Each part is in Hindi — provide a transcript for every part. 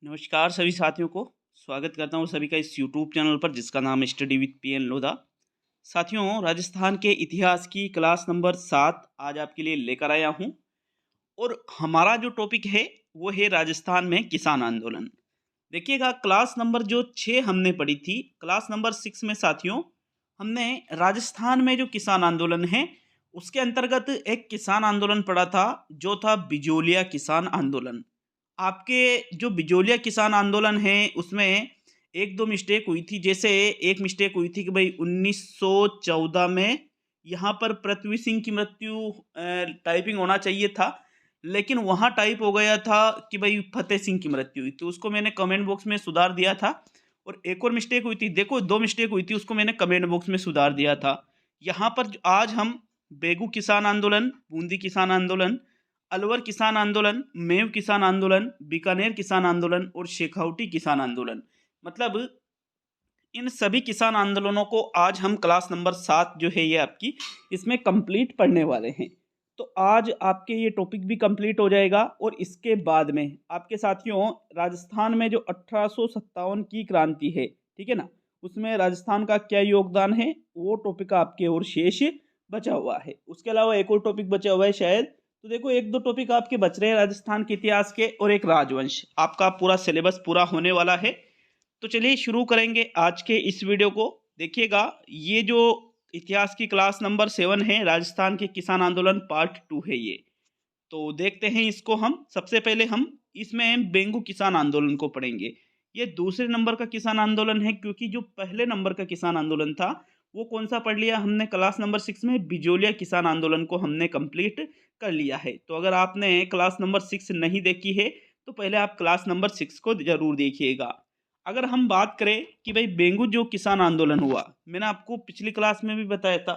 नमस्कार सभी साथियों को स्वागत करता हूँ सभी का इस यूट्यूब चैनल पर जिसका नाम है स्टडी विद पीएन लोधा। साथियों, राजस्थान के इतिहास की क्लास नंबर 7 आज आपके लिए लेकर आया हूँ और हमारा जो टॉपिक है वो है राजस्थान में किसान आंदोलन। देखिएगा, क्लास नंबर जो 6 हमने पढ़ी थी, क्लास नंबर 6 में साथियों हमने राजस्थान में जो किसान आंदोलन है उसके अंतर्गत एक किसान आंदोलन पढ़ा था जो था बिजोलिया किसान आंदोलन। आपके जो बिजोलिया किसान आंदोलन है उसमें एक दो मिस्टेक हुई थी। जैसे एक मिस्टेक हुई थी कि भाई 1914 में यहाँ पर पृथ्वी सिंह की मृत्यु टाइपिंग होना चाहिए था, लेकिन वहाँ टाइप हो गया था कि भाई फतेह सिंह की मृत्यु हुई, तो उसको मैंने कमेंट बॉक्स में सुधार दिया था। और एक और मिस्टेक हुई थी, देखो दो मिस्टेक हुई थी, उसको मैंने कमेंट बॉक्स में सुधार दिया था। यहाँ पर आज हम बेगू किसान आंदोलन, बूंदी किसान आंदोलन, अलवर किसान आंदोलन, मेव किसान आंदोलन, बीकानेर किसान आंदोलन और शेखावटी किसान आंदोलन, मतलब इन सभी किसान आंदोलनों को आज हम क्लास नंबर 7 जो है ये आपकी इसमें कंप्लीट पढ़ने वाले हैं। तो आज आपके ये टॉपिक भी कंप्लीट हो जाएगा और इसके बाद में आपके साथियों राजस्थान में जो 1857 की क्रांति है, ठीक है ना, उसमें राजस्थान का क्या योगदान है वो टॉपिक आपके और शेष बचा हुआ है। उसके अलावा एक और टॉपिक बचा हुआ है शायद, तो देखो एक दो टॉपिक आपके बच रहे हैं राजस्थान के इतिहास के और एक राजवंश। आपका पूरा सिलेबस पूरा होने वाला है। तो चलिए शुरू करेंगे आज के इस वीडियो को। देखिएगा, ये जो इतिहास की क्लास नंबर 7 है, राजस्थान के किसान आंदोलन पार्ट 2 है ये। तो देखते हैं इसको। हम सबसे पहले हम इसमें बेंगू किसान आंदोलन को पढ़ेंगे। ये दूसरे नंबर का किसान आंदोलन है, क्योंकि जो पहले नंबर का किसान आंदोलन था वो कौन सा पढ़ लिया हमने क्लास नंबर 6 में, बिजोलिया किसान आंदोलन को हमने कंप्लीट कर लिया है। तो अगर आपने क्लास नंबर 6 नहीं देखी है तो पहले आप क्लास नंबर 6 को जरूर देखिएगा। अगर हम बात करें कि भाई बेंगू जो किसान आंदोलन हुआ, मैंने आपको पिछली क्लास में भी बताया था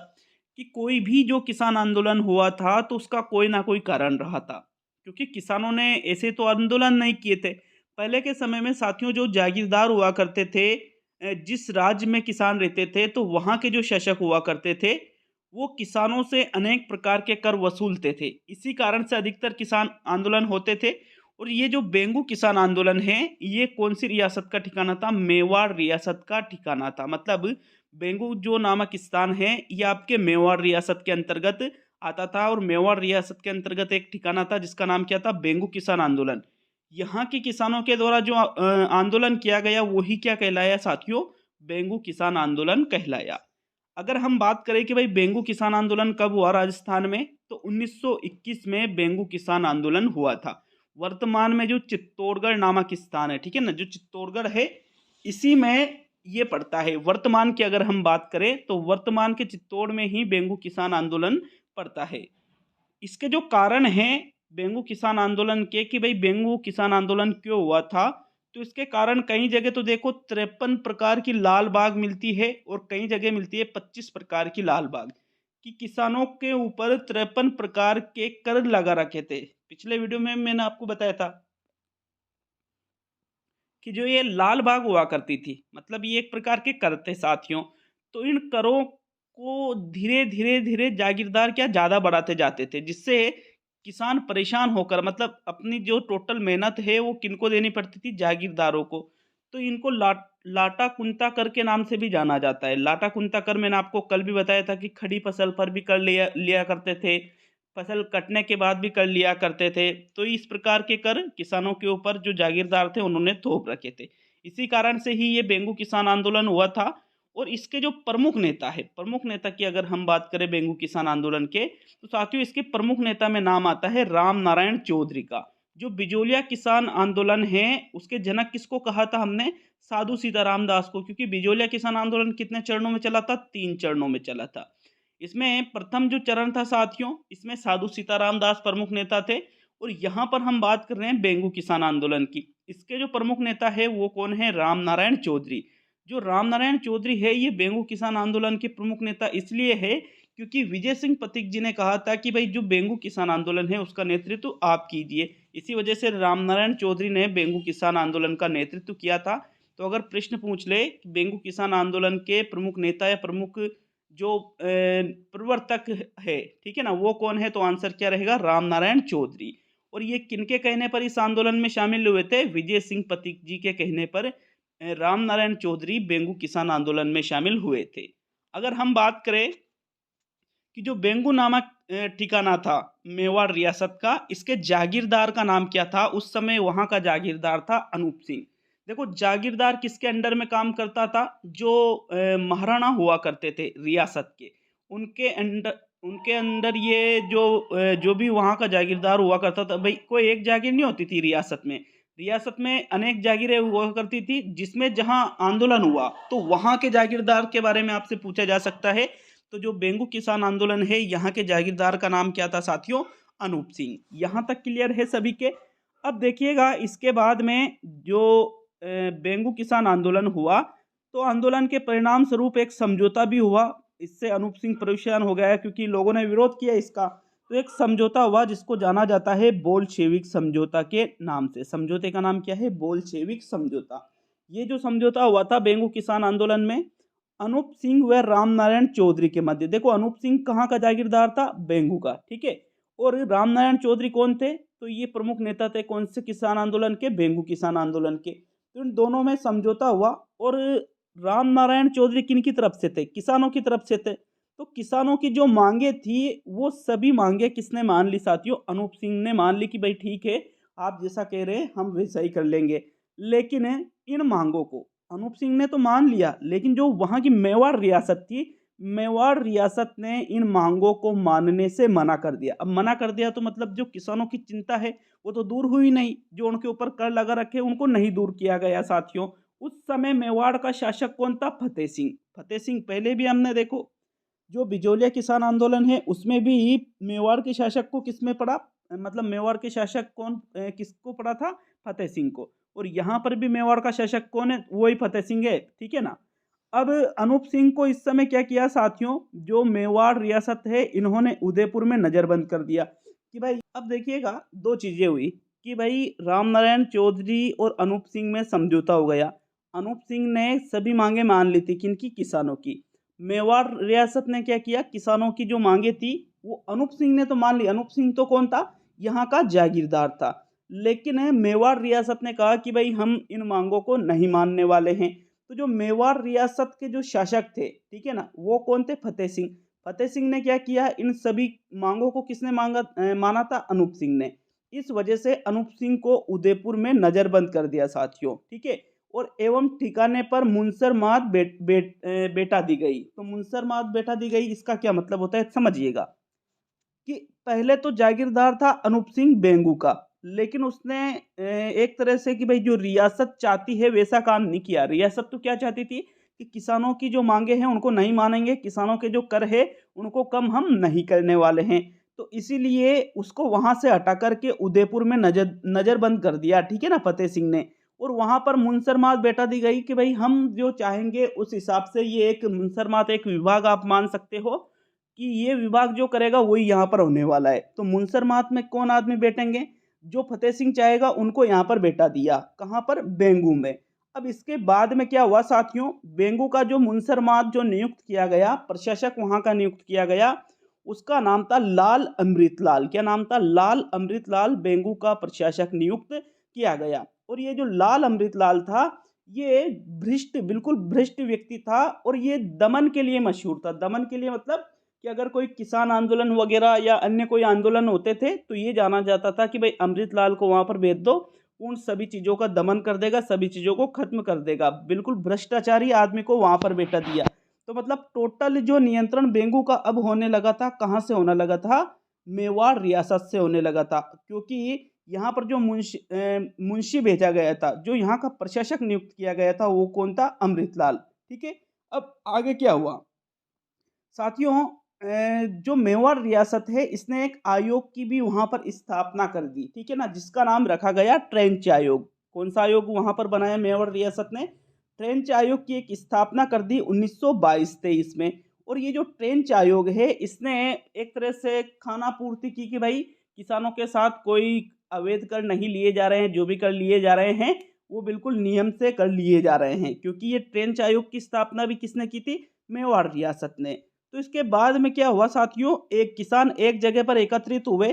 कि कोई भी जो किसान आंदोलन हुआ था तो उसका कोई ना कोई कारण रहा था, क्योंकि किसानों ने ऐसे तो आंदोलन नहीं किए थे। पहले के समय में साथियों जो जागीरदार हुआ करते थे, जिस राज्य में किसान रहते थे तो वहाँ के जो शासक हुआ करते थे वो किसानों से अनेक प्रकार के कर वसूलते थे। इसी कारण से अधिकतर किसान आंदोलन होते थे। और ये जो बेंगू किसान आंदोलन है ये कौन सी रियासत का ठिकाना था? मेवाड़ रियासत का ठिकाना था। मतलब बेंगू जो नामक स्थान है ये आपके मेवाड़ रियासत के अंतर्गत आता था और मेवाड़ रियासत के अंतर्गत एक ठिकाना था जिसका नाम क्या था? बेंगू किसान आंदोलन। यहाँ के किसानों के द्वारा जो आंदोलन किया गया वही क्या कहलाया साथियों? बेंगू किसान आंदोलन कहलाया। अगर हम बात करें कि भाई बेंगू किसान आंदोलन कब हुआ राजस्थान में, तो 1921 में बेंगू किसान आंदोलन हुआ था। वर्तमान में जो चित्तौड़गढ़ नामक स्थान है, ठीक है ना, जो चित्तौड़गढ़ है इसी में ये पड़ता है। वर्तमान की अगर हम बात करें तो वर्तमान के चित्तौड़ में ही बेंगू किसान आंदोलन पड़ता है। इसके जो कारण हैं बेंगू किसान आंदोलन के कि भाई बेंगू किसान आंदोलन क्यों हुआ था, तो इसके कारण कई जगह तो देखो 53 प्रकार की लाल बाग मिलती है और कई जगह मिलती है 25 प्रकार की लाल बाग, कि किसानों के ऊपर 53 प्रकार के कर लगा रखे थे। पिछले वीडियो में मैंने आपको बताया था कि जो ये लाल बाग हुआ करती थी, मतलब ये एक प्रकार के कर थे साथियों। तो इन करों को धीरे धीरे धीरे जागीरदार क्या ज़्यादा बढ़ाते जाते थे, जिससे किसान परेशान होकर, मतलब अपनी जो टोटल मेहनत है वो किनको देनी पड़ती थी? जागीरदारों को। तो इनको लाटा कुंता कर के नाम से भी जाना जाता है। लाटा कुंता कर मैंने आपको कल भी बताया था कि खड़ी फसल पर भी कर लिया लिया करते थे, फसल कटने के बाद भी कर लिया करते थे। तो इस प्रकार के कर किसानों के ऊपर जो जागीरदार थे उन्होंने थोप रखे थे। इसी कारण से ही ये बेंगू किसान आंदोलन हुआ था। और इसके जो प्रमुख नेता है, प्रमुख नेता की अगर हम बात करें बेंगू किसान आंदोलन के, तो साथियों इसके प्रमुख नेता में नाम आता है राम नारायण चौधरी का। जो बिजोलिया किसान आंदोलन है उसके जनक किसको कहा था हमने? साधु सीताराम दास को। क्योंकि बिजोलिया किसान आंदोलन कितने चरणों में चला था? 3 चरणों में चला था। इसमें प्रथम जो चरण था साथियों, इसमें साधु सीताराम दास प्रमुख नेता थे। और यहाँ पर हम बात कर रहे हैं बेंगू किसान आंदोलन की। इसके जो प्रमुख नेता है वो कौन है? राम नारायण चौधरी। जो राम नारायण चौधरी है ये बेंगू किसान आंदोलन के प्रमुख नेता इसलिए है क्योंकि विजय सिंह पथिक जी ने कहा था कि भाई जो बेंगू किसान आंदोलन है उसका नेतृत्व आप कीजिए। इसी वजह से राम नारायण चौधरी ने बेंगू किसान आंदोलन का नेतृत्व किया था। तो अगर प्रश्न पूछ ले कि बेंगू किसान आंदोलन के प्रमुख नेता या प्रमुख जो प्रवर्तक है, ठीक है ना, वो कौन है, तो आंसर क्या रहेगा? राम नारायण चौधरी। और ये किनके कहने पर इस आंदोलन में शामिल हुए थे? विजय सिंह पथिक जी के कहने पर राम नारायण चौधरी बेंगू किसान आंदोलन में शामिल हुए थे। अगर हम बात करें कि जो बेंगू नामक ठिकाना था मेवाड़ रियासत का, इसके जागीरदार का नाम क्या था? उस समय वहाँ का जागीरदार था अनूप सिंह। देखो जागीरदार किसके अंडर में काम करता था? जो महाराणा हुआ करते थे रियासत के, उनके अंदर ये जो भी वहाँ का जागीरदार हुआ करता था। भाई कोई एक जागीर नहीं होती थी रियासत में अनेक जागीरें हुआ करती थी, जिसमें जहाँ आंदोलन हुआ तो वहाँ के जागीरदार के बारे में आपसे पूछा जा सकता है। तो जो बेंगू किसान आंदोलन है, यहाँ के जागीरदार का नाम क्या था साथियों? अनूप सिंह। यहाँ तक क्लियर है सभी के? अब देखिएगा इसके बाद में जो बेंगू किसान आंदोलन हुआ, तो आंदोलन के परिणाम स्वरूप एक समझौता भी हुआ। इससे अनूप सिंह परेशान हो गया क्योंकि लोगों ने विरोध किया इसका। तो एक समझौता हुआ जिसको जाना जाता है बोल्शेविक समझौता के नाम से। समझौते का नाम क्या है? बोल्शेविक समझौता। ये जो समझौता हुआ था बेंगू किसान आंदोलन में अनूप सिंह व राम नारायण चौधरी के मध्य। देखो अनूप सिंह कहाँ का जागीरदार था? बेंगू का, ठीक है। और राम नारायण चौधरी कौन थे? तो ये प्रमुख नेता थे कौन से किसान आंदोलन के? बेंगू किसान आंदोलन के। तो इन दोनों में समझौता हुआ और राम नारायण चौधरी किन की तरफ से थे? किसानों की तरफ से थे। तो किसानों की जो मांगे थी वो सभी मांगे किसने मान ली साथियों? अनूप सिंह ने मान ली कि भाई ठीक है, आप जैसा कह रहे हैं हम वैसा ही कर लेंगे। लेकिन इन मांगों को अनूप सिंह ने तो मान लिया, लेकिन जो वहाँ की मेवाड़ रियासत थी, मेवाड़ रियासत ने इन मांगों को मानने से मना कर दिया। अब मना कर दिया तो मतलब जो किसानों की चिंता है वो तो दूर हुई नहीं, जो उनके ऊपर कर लगा रखे उनको नहीं दूर किया गया साथियों। उस समय मेवाड़ का शासक कौन था? फतेह सिंह। फतेह सिंह पहले भी हमने देखो जो बिजोलिया किसान आंदोलन है उसमें भी मेवाड़ के शासक को किसमें पड़ा? मतलब मेवाड़ के शासक कौन किसको पड़ा था? फतेह सिंह को। और यहाँ पर भी मेवाड़ का शासक कौन है? वही फतेह सिंह है, ठीक है ना। अब अनूप सिंह को इस समय क्या किया साथियों? जो मेवाड़ रियासत है इन्होंने उदयपुर में नजरबंद कर दिया कि भाई अब देखिएगा दो चीजें हुई कि भाई राम नारायण चौधरी और अनूप सिंह में समझौता हो गया। अनूप सिंह ने सभी मांगे मान ली थी, किनकी? किसानों की। मेवाड़ रियासत ने क्या किया? किसानों की जो मांगे थी वो अनूप सिंह ने तो मान ली। अनूप सिंह तो कौन था? यहाँ का जागीरदार था। लेकिन मेवाड़ रियासत ने कहा कि भाई हम इन मांगों को नहीं मानने वाले हैं। तो जो मेवाड़ रियासत के जो शासक थे, ठीक है ना, वो कौन थे? फतेह सिंह। फतेह सिंह ने क्या किया? इन सभी मांगों को किसने माना था? अनूप सिंह ने। इस वजह से अनूप सिंह को उदयपुर में नजरबंद कर दिया साथियों, ठीक है। और एवं ठिकाने पर मुनसरमात बेटा दी गई। तो मुनसरमात बेटा दी गई, इसका क्या मतलब होता है समझिएगा कि पहले तो जागीरदार था अनूप सिंह बेंगू का, लेकिन उसने एक तरह से कि भाई जो रियासत चाहती है वैसा काम नहीं किया। रियासत तो क्या चाहती थी कि किसानों की जो मांगे हैं उनको नहीं मानेंगे, किसानों के जो कर है उनको कम हम नहीं करने वाले हैं। तो इसीलिए उसको वहां से हटा करके उदयपुर में नजरबंद कर दिया, ठीक है ना, फतेह सिंह ने। और वहां पर मुनसरमात बेटा दी गई कि भाई हम जो चाहेंगे उस हिसाब से, ये एक मुनसरमात एक विभाग आप मान सकते हो कि ये विभाग जो करेगा वही यहाँ पर होने वाला है। तो मुनसरमात में कौन आदमी बैठेंगे? जो फतेह सिंह चाहेगा उनको यहाँ पर बैठा दिया। कहाँ पर? बेंगू में। अब इसके बाद में क्या हुआ साथियों? बेंगू का जो मुनसरमात जो नियुक्त किया गया, प्रशासक वहां का नियुक्त किया गया, उसका नाम था लाल अमृतलाल। क्या नाम था? लाल अमृतलाल बेंगू का प्रशासक नियुक्त किया गया। और ये जो लाल अमृतलाल था ये बिल्कुल भ्रष्ट व्यक्ति था और ये दमन के लिए मशहूर था। दमन के लिए मतलब कि अगर कोई किसान आंदोलन वगैरह या अन्य कोई आंदोलन होते थे तो ये जाना जाता था कि भाई अमृतलाल को वहां पर भेज दो, उन सभी चीजों का दमन कर देगा, सभी चीजों को खत्म कर देगा। बिल्कुल भ्रष्टाचारी आदमी को वहां पर बैठा दिया। तो मतलब टोटल जो नियंत्रण बेंगू का अब होने लगा था, कहाँ से होने लगा था? मेवाड़ रियासत से होने लगा था। क्योंकि यहाँ पर जो मुंशी भेजा गया था, जो यहाँ का प्रशासक नियुक्त किया गया था, वो कौन था? अमृतलाल, ठीक है। अब आगे क्या हुआ साथियों? जो मेवाड़ रियासत है इसने एक आयोग की भी वहां पर स्थापना कर दी, ठीक है ना, जिसका नाम रखा गया ट्रेंच आयोग। कौन सा आयोग वहां पर बनाया मेवाड़ रियासत ने? ट्रेंच आयोग की एक स्थापना कर दी 1922-23 में। और ये जो ट्रेंच आयोग है इसने एक तरह से खाना पूर्ति की कि भाई किसानों के साथ कोई अवैध कर नहीं लिए जा रहे हैं, जो भी कर लिए जा रहे हैं वो बिल्कुल नियम से कर लिए जा रहे हैं। क्योंकि ये ट्रेंच आयोग की स्थापना भी किसने की थी? मेवाड़ रियासत ने। तो इसके बाद में क्या हुआ साथियों? एक किसान एक जगह पर एकत्रित हुए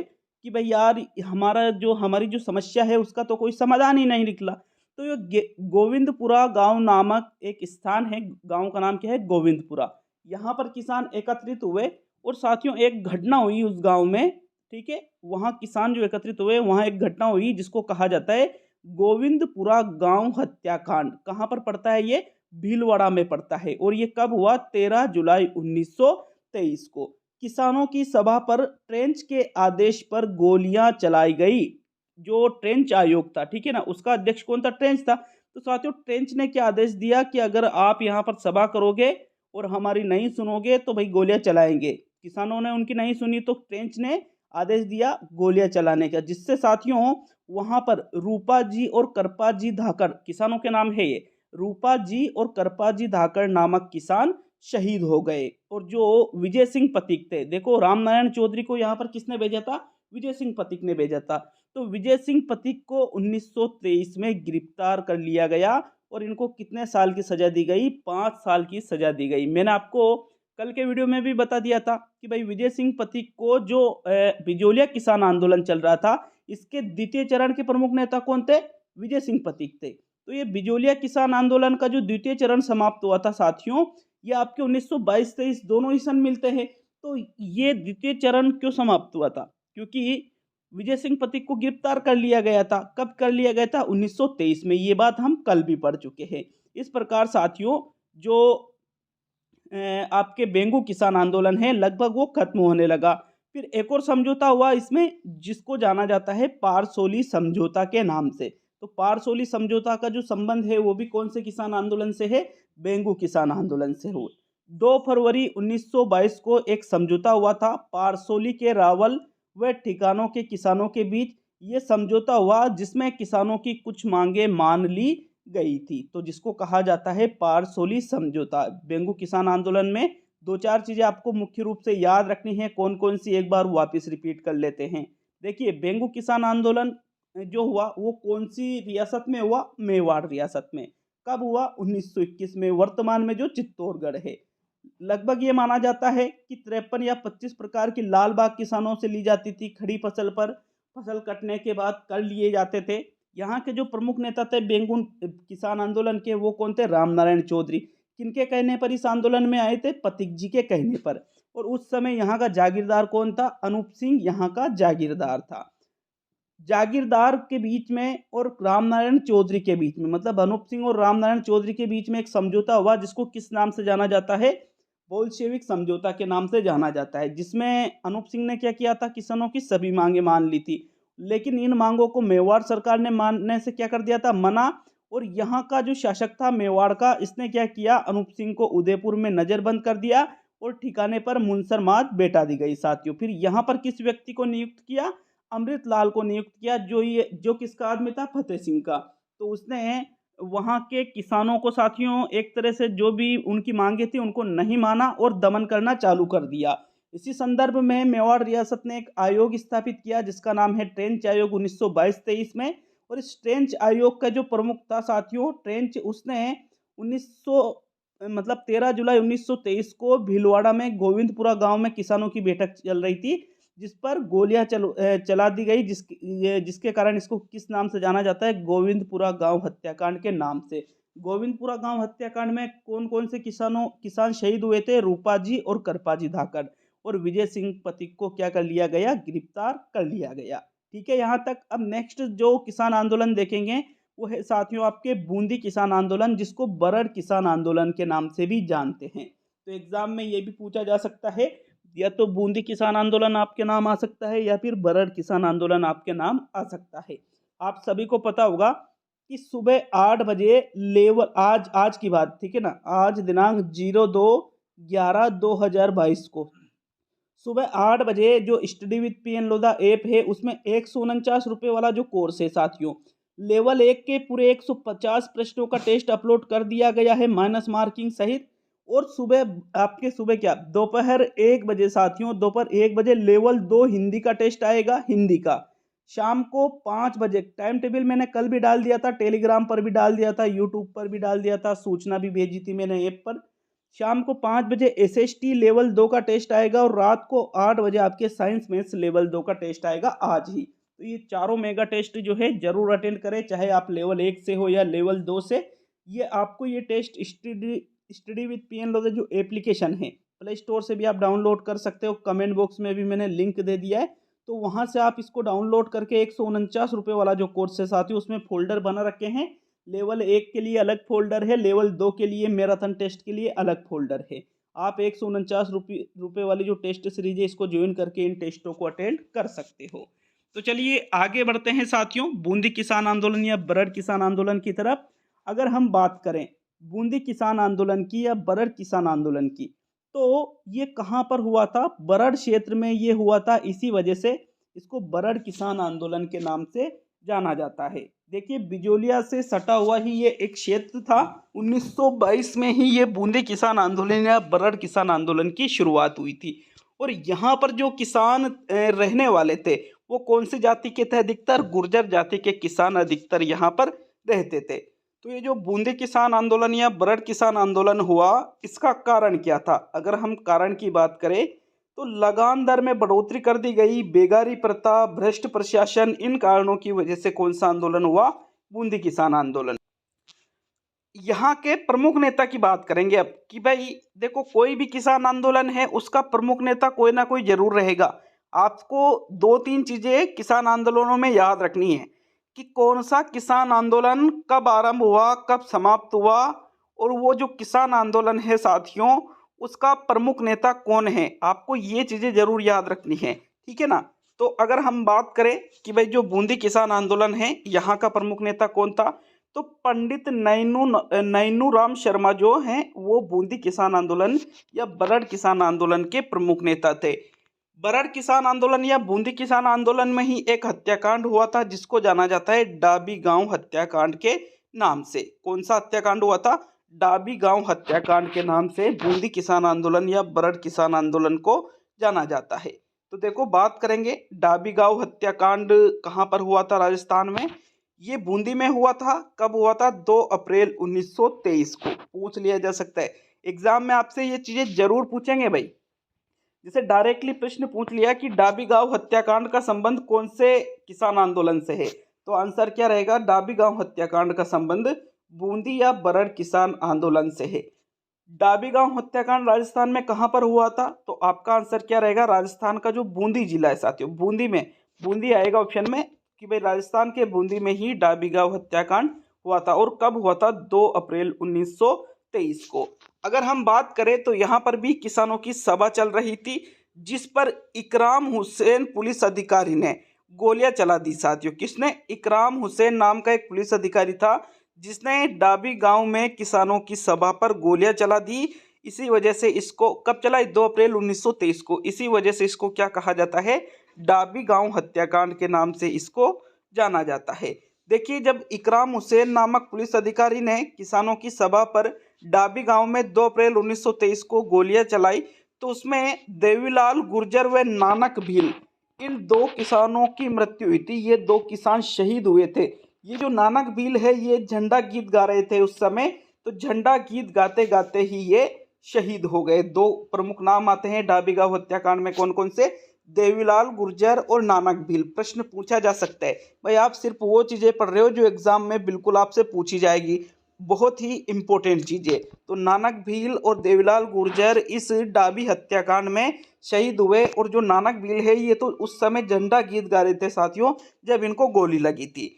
कि भाई यार हमारी जो समस्या है उसका तो कोई समाधान ही नहीं निकला। तो ये गोविंदपुरा गांव नामक एक स्थान है, गांव का नाम क्या है, गोविंदपुरा। यहाँ पर किसान एकत्रित हुए और साथियों एक घटना हुई उस गांव में, ठीक है। वहाँ किसान जो एकत्रित हुए, वहाँ एक घटना हुई जिसको कहा जाता है गोविंदपुरा गांव हत्याकांड। कहाँ पर पड़ता है ये, भीलवाड़ा में पड़ता है। और ये कब हुआ, 13 जुलाई 1923 को। किसानों की सभा पर ट्रेंच के आदेश पर गोलियां चलाई गई। जो ट्रेंच आयोग था, ठीक है ना, उसका अध्यक्ष कौन था, ट्रेंच था। तो साथियों ट्रेंच ने क्या आदेश दिया कि अगर आप यहाँ पर सभा करोगे और हमारी नहीं सुनोगे तो भाई गोलियां चलाएंगे। किसानों ने उनकी नहीं सुनी तो ट्रेंच ने आदेश दिया गोलियां चलाने का, जिससे साथियों वहां पर रूपा जी और करपा जी धाकड़, किसानों के नाम है ये, रूपा जी और करपा जी धाकड़ नामक किसान शहीद हो गए। और जो विजय सिंह पथिक थे, देखो रामनारायण चौधरी को यहाँ पर किसने भेजा था, विजय सिंह पथिक ने भेजा था। तो विजय सिंह पथिक को 1923 में गिरफ्तार कर लिया गया और इनको कितने साल की सजा दी गई, 5 साल की सजा दी गई। मैंने आपको कल के वीडियो में भी बता दिया था कि भाई विजय सिंह पथिक को जो बिजोलिया किसान आंदोलन चल रहा था, इसके द्वितीय चरण के प्रमुख नेता कौन थे, विजय सिंह पथिक थे। तो ये बिजोलिया किसान आंदोलन का जो द्वितीय चरण समाप्त हुआ था साथियों, ये आपके 1922-23 दोनों ही सन मिलते हैं। तो ये द्वितीय चरण क्यों समाप्त हुआ था, क्योंकि विजय सिंह पथिक को गिरफ्तार कर लिया गया था। कब कर लिया गया था, 1923 में। ये बात हम कल भी पढ़ चुके हैं। इस प्रकार साथियों जो आपके बेंगू किसान आंदोलन है लगभग वो खत्म होने लगा। फिर एक और समझौता हुआ इसमें, जिसको जाना जाता है पारसोली समझौता के नाम से। तो पारसोली समझौता का जो संबंध है वो भी कौन से किसान आंदोलन से है, बेंगू किसान आंदोलन से हो। 2 फरवरी 1922 को एक समझौता हुआ था पारसोली के रावल व ठिकानों के किसानों के बीच। ये समझौता हुआ जिसमें किसानों की कुछ मांगे मान ली गई थी, तो जिसको कहा जाता है पारसोली समझौता। बेंगू किसान आंदोलन में 2-4 चीजें आपको मुख्य रूप से याद रखनी है, कौन कौन सी, एक बार वापस रिपीट कर लेते हैं। देखिए बेंगू किसान आंदोलन जो हुआ वो कौन सी रियासत में हुआ, मेवाड़ रियासत में। कब हुआ, 1921 में, वर्तमान में जो चित्तौड़गढ़ है। लगभग ये माना जाता है कि 53 या 25 प्रकार की लाल बाग किसानों से ली जाती थी। खड़ी फसल पर फसल कटने के बाद कर लिए जाते थे। यहाँ के जो प्रमुख नेता थे बेंगू किसान आंदोलन के, वो कौन थे, रामनारायण चौधरी। किनके कहने पर इस आंदोलन में आए थे, पथिक जी के कहने पर। और उस समय यहाँ का जागीरदार कौन था, अनूप सिंह यहाँ का जागीरदार था। जागीरदार के बीच में और रामनारायण चौधरी के बीच में, मतलब अनूप सिंह और रामनारायण चौधरी के बीच में एक समझौता हुआ जिसको किस नाम से जाना जाता है, बोल्शेविक समझौता के नाम से जाना जाता है। जिसमें अनूप सिंह ने क्या किया था, किसानों की सभी मांगे मान ली थी, लेकिन इन मांगों को मेवाड़ सरकार ने मानने से क्या कर दिया था, मना। और यहाँ का जो शासक था मेवाड़ का, इसने क्या किया, अनूप सिंह को उदयपुर में नजरबंद कर दिया और ठिकाने पर मुनसरमाद बेटा दी गई साथियों। फिर यहाँ पर किस व्यक्ति को नियुक्त किया, अमृतलाल को नियुक्त किया, जो किसका आदमी था, फतेह सिंह का। तो उसने वहां के किसानों को साथियों एक तरह से जो भी उनकी मांगे थी उनको नहीं माना और दमन करना चालू कर दिया। इसी संदर्भ में मेवाड़ रियासत ने एक आयोग स्थापित किया जिसका नाम है ट्रेंच आयोग 1922-23 में। और इस ट्रेंच आयोग का जो प्रमुख था साथियों ट्रेंच, उसने 1900 मतलब 13 जुलाई 1923 को भीलवाड़ा में गोविंदपुरा गांव में किसानों की बैठक चल रही थी, जिस पर गोलियां चला दी गई, जिसके कारण इसको किस नाम से जाना जाता है, गोविंदपुरा गांव हत्याकांड के नाम से। गोविंदपुरा गांव हत्याकांड में कौन कौन से किसान शहीद हुए थे, रूपा जी और करपा जी धाकड़। और विजय सिंह पथिक को क्या कर लिया गया, गिरफ्तार कर लिया गया। ठीक है, यहाँ तक। अब नेक्स्ट जो किसान आंदोलन देखेंगे वो है साथियों आपके बूंदी किसान आंदोलन, जिसको बरड़ किसान आंदोलन के नाम से भी जानते हैं। तो एग्जाम में ये भी पूछा जा सकता है, या तो बूंदी किसान आंदोलन आपके नाम आ सकता है या फिर बरड़ किसान आंदोलन आपके नाम आ सकता है। आप सभी को पता होगा कि सुबह 8 बजे लेवल, आज की बात, ठीक है ना, आज दिनांक 02/11/2022 को सुबह 8 बजे जो study with P N Lodha app है उसमें 149 रुपये वाला जो कोर्स है साथियों, लेवल 1 के पूरे 150 प्रश्नों का टेस्ट अपलोड कर दिया गया है माइनस मार्किंग सहित। और सुबह क्या, दोपहर 1 बजे साथियों, दोपहर 1 बजे लेवल 2 हिंदी का टेस्ट आएगा, हिंदी का। शाम को 5 बजे, टाइम टेबल मैंने कल भी डाल दिया था, टेलीग्राम पर भी डाल दिया था, यूट्यूब पर भी डाल दिया था, सूचना भी भेजी थी मैंने ऐप पर। शाम को 5 बजे एसएसटी लेवल 2 का टेस्ट आएगा और रात को 8 बजे आपके साइंस मैथ्स लेवल 2 का टेस्ट आएगा आज ही। तो ये चारों मेगा टेस्ट जो है ज़रूर अटेंड करें, चाहे आप लेवल 1 से हो या लेवल 2 से। ये आपको ये test study with P N Lodha जो एप्लीकेशन है प्ले स्टोर से भी आप डाउनलोड कर सकते हो। कमेंट बॉक्स में भी मैंने लिंक दे दिया है, तो वहाँ से आप इसको डाउनलोड करके 149 वाला जो कोर्स है साथियों उसमें फ़ोल्डर बना रखे हैं। लेवल 1 के लिए अलग फ़ोल्डर है, लेवल 2 के लिए मैराथन टेस्ट के लिए अलग फ़ोल्डर है। आप 149 रुपये वाली जो टेस्ट सीरीज है इसको ज्वाइन करके इन टेस्टों को अटेंड कर सकते हो। तो चलिए आगे बढ़ते हैं साथियों बूंदी किसान आंदोलन या बरड़ किसान आंदोलन की तरफ। अगर हम बात करें बूंदी किसान आंदोलन की या बरड़ किसान आंदोलन की, तो ये कहाँ पर हुआ था? बरड़ क्षेत्र में ये हुआ था, इसी वजह से इसको बरड़ किसान आंदोलन के नाम से जाना जाता है। देखिए बिजोलिया से सटा हुआ ही ये एक क्षेत्र था। 1922 में ही ये बूंदी किसान आंदोलन या बरड़ किसान आंदोलन की शुरुआत हुई थी। और यहाँ पर जो किसान रहने वाले थे वो कौन सी जाति के थे? अधिकतर गुर्जर जाति के किसान अधिकतर यहाँ पर रहते थे। तो ये जो बूंदी किसान आंदोलन या बरड़ किसान आंदोलन हुआ, इसका कारण क्या था? अगर हम कारण की बात करें तो लगान दर में बढ़ोतरी कर दी गई, बेगारी प्रथा, भ्रष्ट प्रशासन, इन कारणों की वजह से कौन सा आंदोलन हुआ? बूंदी किसान आंदोलन। यहाँ के प्रमुख नेता की बात करेंगे अब कि भाई देखो कोई भी किसान आंदोलन है उसका प्रमुख नेता कोई ना कोई जरूर रहेगा। आपको 2-3 चीजें किसान आंदोलनों में याद रखनी है कि कौन सा किसान आंदोलन कब आरंभ हुआ, कब समाप्त हुआ, और वो जो किसान आंदोलन है साथियों उसका प्रमुख नेता कौन है। आपको ये चीजें जरूर याद रखनी है, ठीक है ना। तो अगर हम बात करें कि भाई जो बूंदी किसान आंदोलन है यहाँ का प्रमुख नेता कौन था, तो पंडित नैनू राम शर्मा जो हैं वो बूंदी किसान आंदोलन या बरड़ किसान आंदोलन के प्रमुख नेता थे। बरड़ किसान आंदोलन या बूंदी किसान आंदोलन में ही एक हत्याकांड हुआ था जिसको जाना जाता है डाबी गांव हत्याकांड के नाम से। कौन सा हत्याकांड हुआ था? डाबी गांव हत्याकांड के नाम से बूंदी किसान आंदोलन या बरड़ किसान आंदोलन को जाना जाता है। तो देखो बात करेंगे डाबी गांव हत्याकांड कहाँ पर हुआ था? राजस्थान में। ये बूंदी में हुआ था। कब हुआ था? 2 अप्रैल 1923 को। पूछ लिया जा सकता है एग्जाम में, आपसे ये चीजें जरूर पूछेंगे भाई। जैसे डायरेक्टली प्रश्न पूछ लिया कि डाबी गांव हत्याकांड का संबंध कौन से किसान आंदोलन से है, तो आंसर क्या रहेगा? डाबी गांव हत्याकांड का संबंध बूंदी या बरड़ किसान आंदोलन से है। डाबी गांव हत्याकांड राजस्थान में कहां पर हुआ था? तो आपका आंसर क्या रहेगा? राजस्थान का जो बूंदी जिला है साथियों, बूंदी में, बूंदी आएगा ऑप्शन में कि भाई राजस्थान के बूंदी में ही डाबी गांव हत्याकांड हुआ था। और कब हुआ था? 2 अप्रैल 1923 को। अगर हम बात करें तो यहाँ पर भी किसानों की सभा चल रही थी जिस पर इकराम हुसैन पुलिस अधिकारी ने गोलियां चला दी साथियों। किसने? इकराम हुसैन नाम का एक पुलिस अधिकारी था जिसने डाबी गांव में किसानों की सभा पर गोलियां चला दी। इसी वजह से इसको कब चला? 2 अप्रैल 1923 को। इसी वजह से इसको क्या कहा जाता है? डाबी गांव हत्याकांड के नाम से इसको जाना जाता है। देखिए जब इकराम हुसैन नामक पुलिस अधिकारी ने किसानों की सभा पर डाबी गांव में 2 अप्रैल 1923 को गोलियां चलाई तो उसमें देवीलाल गुर्जर व नानक भील, इन 2 किसानों की मृत्यु हुई थी। ये 2 किसान शहीद हुए थे। ये जो नानक भील है ये झंडा गीत गा रहे थे उस समय, तो झंडा गीत गाते गाते ही ये शहीद हो गए। 2 प्रमुख नाम आते हैं डाबी गांव हत्याकांड में, कौन कौन से? देवीलाल गुर्जर और नानक भील। प्रश्न पूछा जा सकता है भाई, आप सिर्फ वो चीजें पढ़ रहे हो जो एग्जाम में बिल्कुल आपसे पूछी जाएगी, बहुत ही इंपॉर्टेंट चीजें। तो नानक भील और देवीलाल गुर्जर इस डाबी हत्याकांड में शहीद हुए। और जो नानक भील है ये तो उस समय झंडा गीत गा रहे थे साथियों जब इनको गोली लगी थी।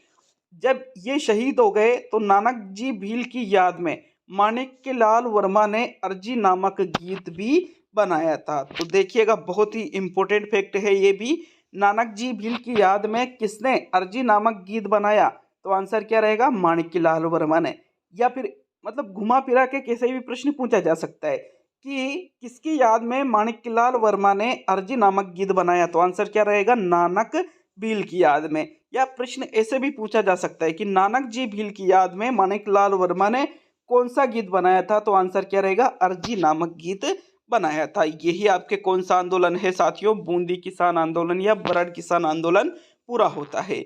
जब ये शहीद हो गए तो नानक जी भील की याद में माणिक्यलाल वर्मा ने अर्जी नामक गीत भी बनाया था। तो देखिएगा बहुत ही इंपॉर्टेंट फैक्ट है ये भी। नानक जी भील की याद में किसने अर्जी नामक गीत बनाया? तो आंसर क्या रहेगा? माणिक्यलाल वर्मा ने। या फिर मतलब घुमा फिरा के कैसे भी प्रश्न पूछा जा सकता है कि किसकी याद में माणिक्यलाल वर्मा ने अर्जी नामक गीत बनाया? तो आंसर क्या रहेगा? नानक भील की याद में। या प्रश्न ऐसे भी पूछा जा सकता है कि नानक जी भील की याद में माणिक्यलाल वर्मा ने कौन सा गीत बनाया था? तो आंसर क्या रहेगा? अर्जी नामक गीत बनाया था। यही आपके कौन सा आंदोलन है साथियों? बूंदी किसान आंदोलन या बरड़ किसान आंदोलन पूरा होता है।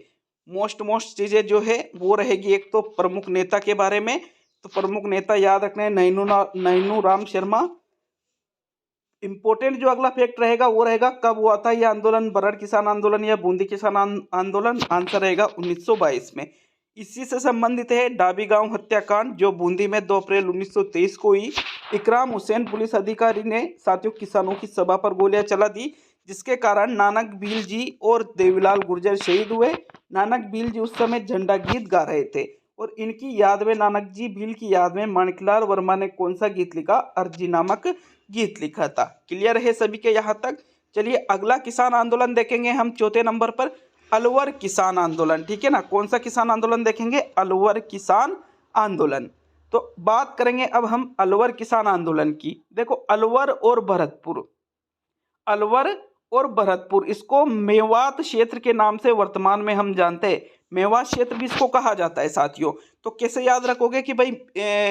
मोस्ट चीजें जो है वो रहेगी, एक तो प्रमुख नेता के बारे में, तो प्रमुख नेता याद रखना है नैनू राम शर्मा। इंपॉर्टेंट जो अगला फैक्ट रहेगा वो रहेगा कब हुआ था ये आंदोलन, बरड़ किसान आंदोलन या बूंदी किसान आंदोलन। आंसर रहेगा 1922 में। इसी से संबंधित है डाबी गांव हत्याकांड जो बूंदी में 2 अप्रैल 1923 को हुई। इकराम हुसैन पुलिस अधिकारी ने साथियों किसानों की सभा पर गोलियां चला दी, जिसके कारण नानक भील जी और देवीलाल गुर्जर शहीद हुए। नानक भील जी उस समय झंडा गीत गा रहे थे और इनकी याद में, नानक जी भील की याद में माणिकलाल वर्मा ने कौन सा गीत लिखा? अर्जी नामक गीत लिखा था। क्लियर है सभी के यहाँ तक? चलिए अगला किसान आंदोलन देखेंगे हम चौथे नंबर पर, अलवर किसान आंदोलन। ठीक है ना, कौन सा किसान आंदोलन देखेंगे? अलवर किसान आंदोलन। तो बात करेंगे अब हम अलवर किसान आंदोलन की। देखो अलवर और भरतपुर, अलवर और भरतपुर इसको मेवात क्षेत्र के नाम से वर्तमान में हम जानते हैं। मेवात क्षेत्र भी इसको कहा जाता है साथियों। तो कैसे याद रखोगे कि भाई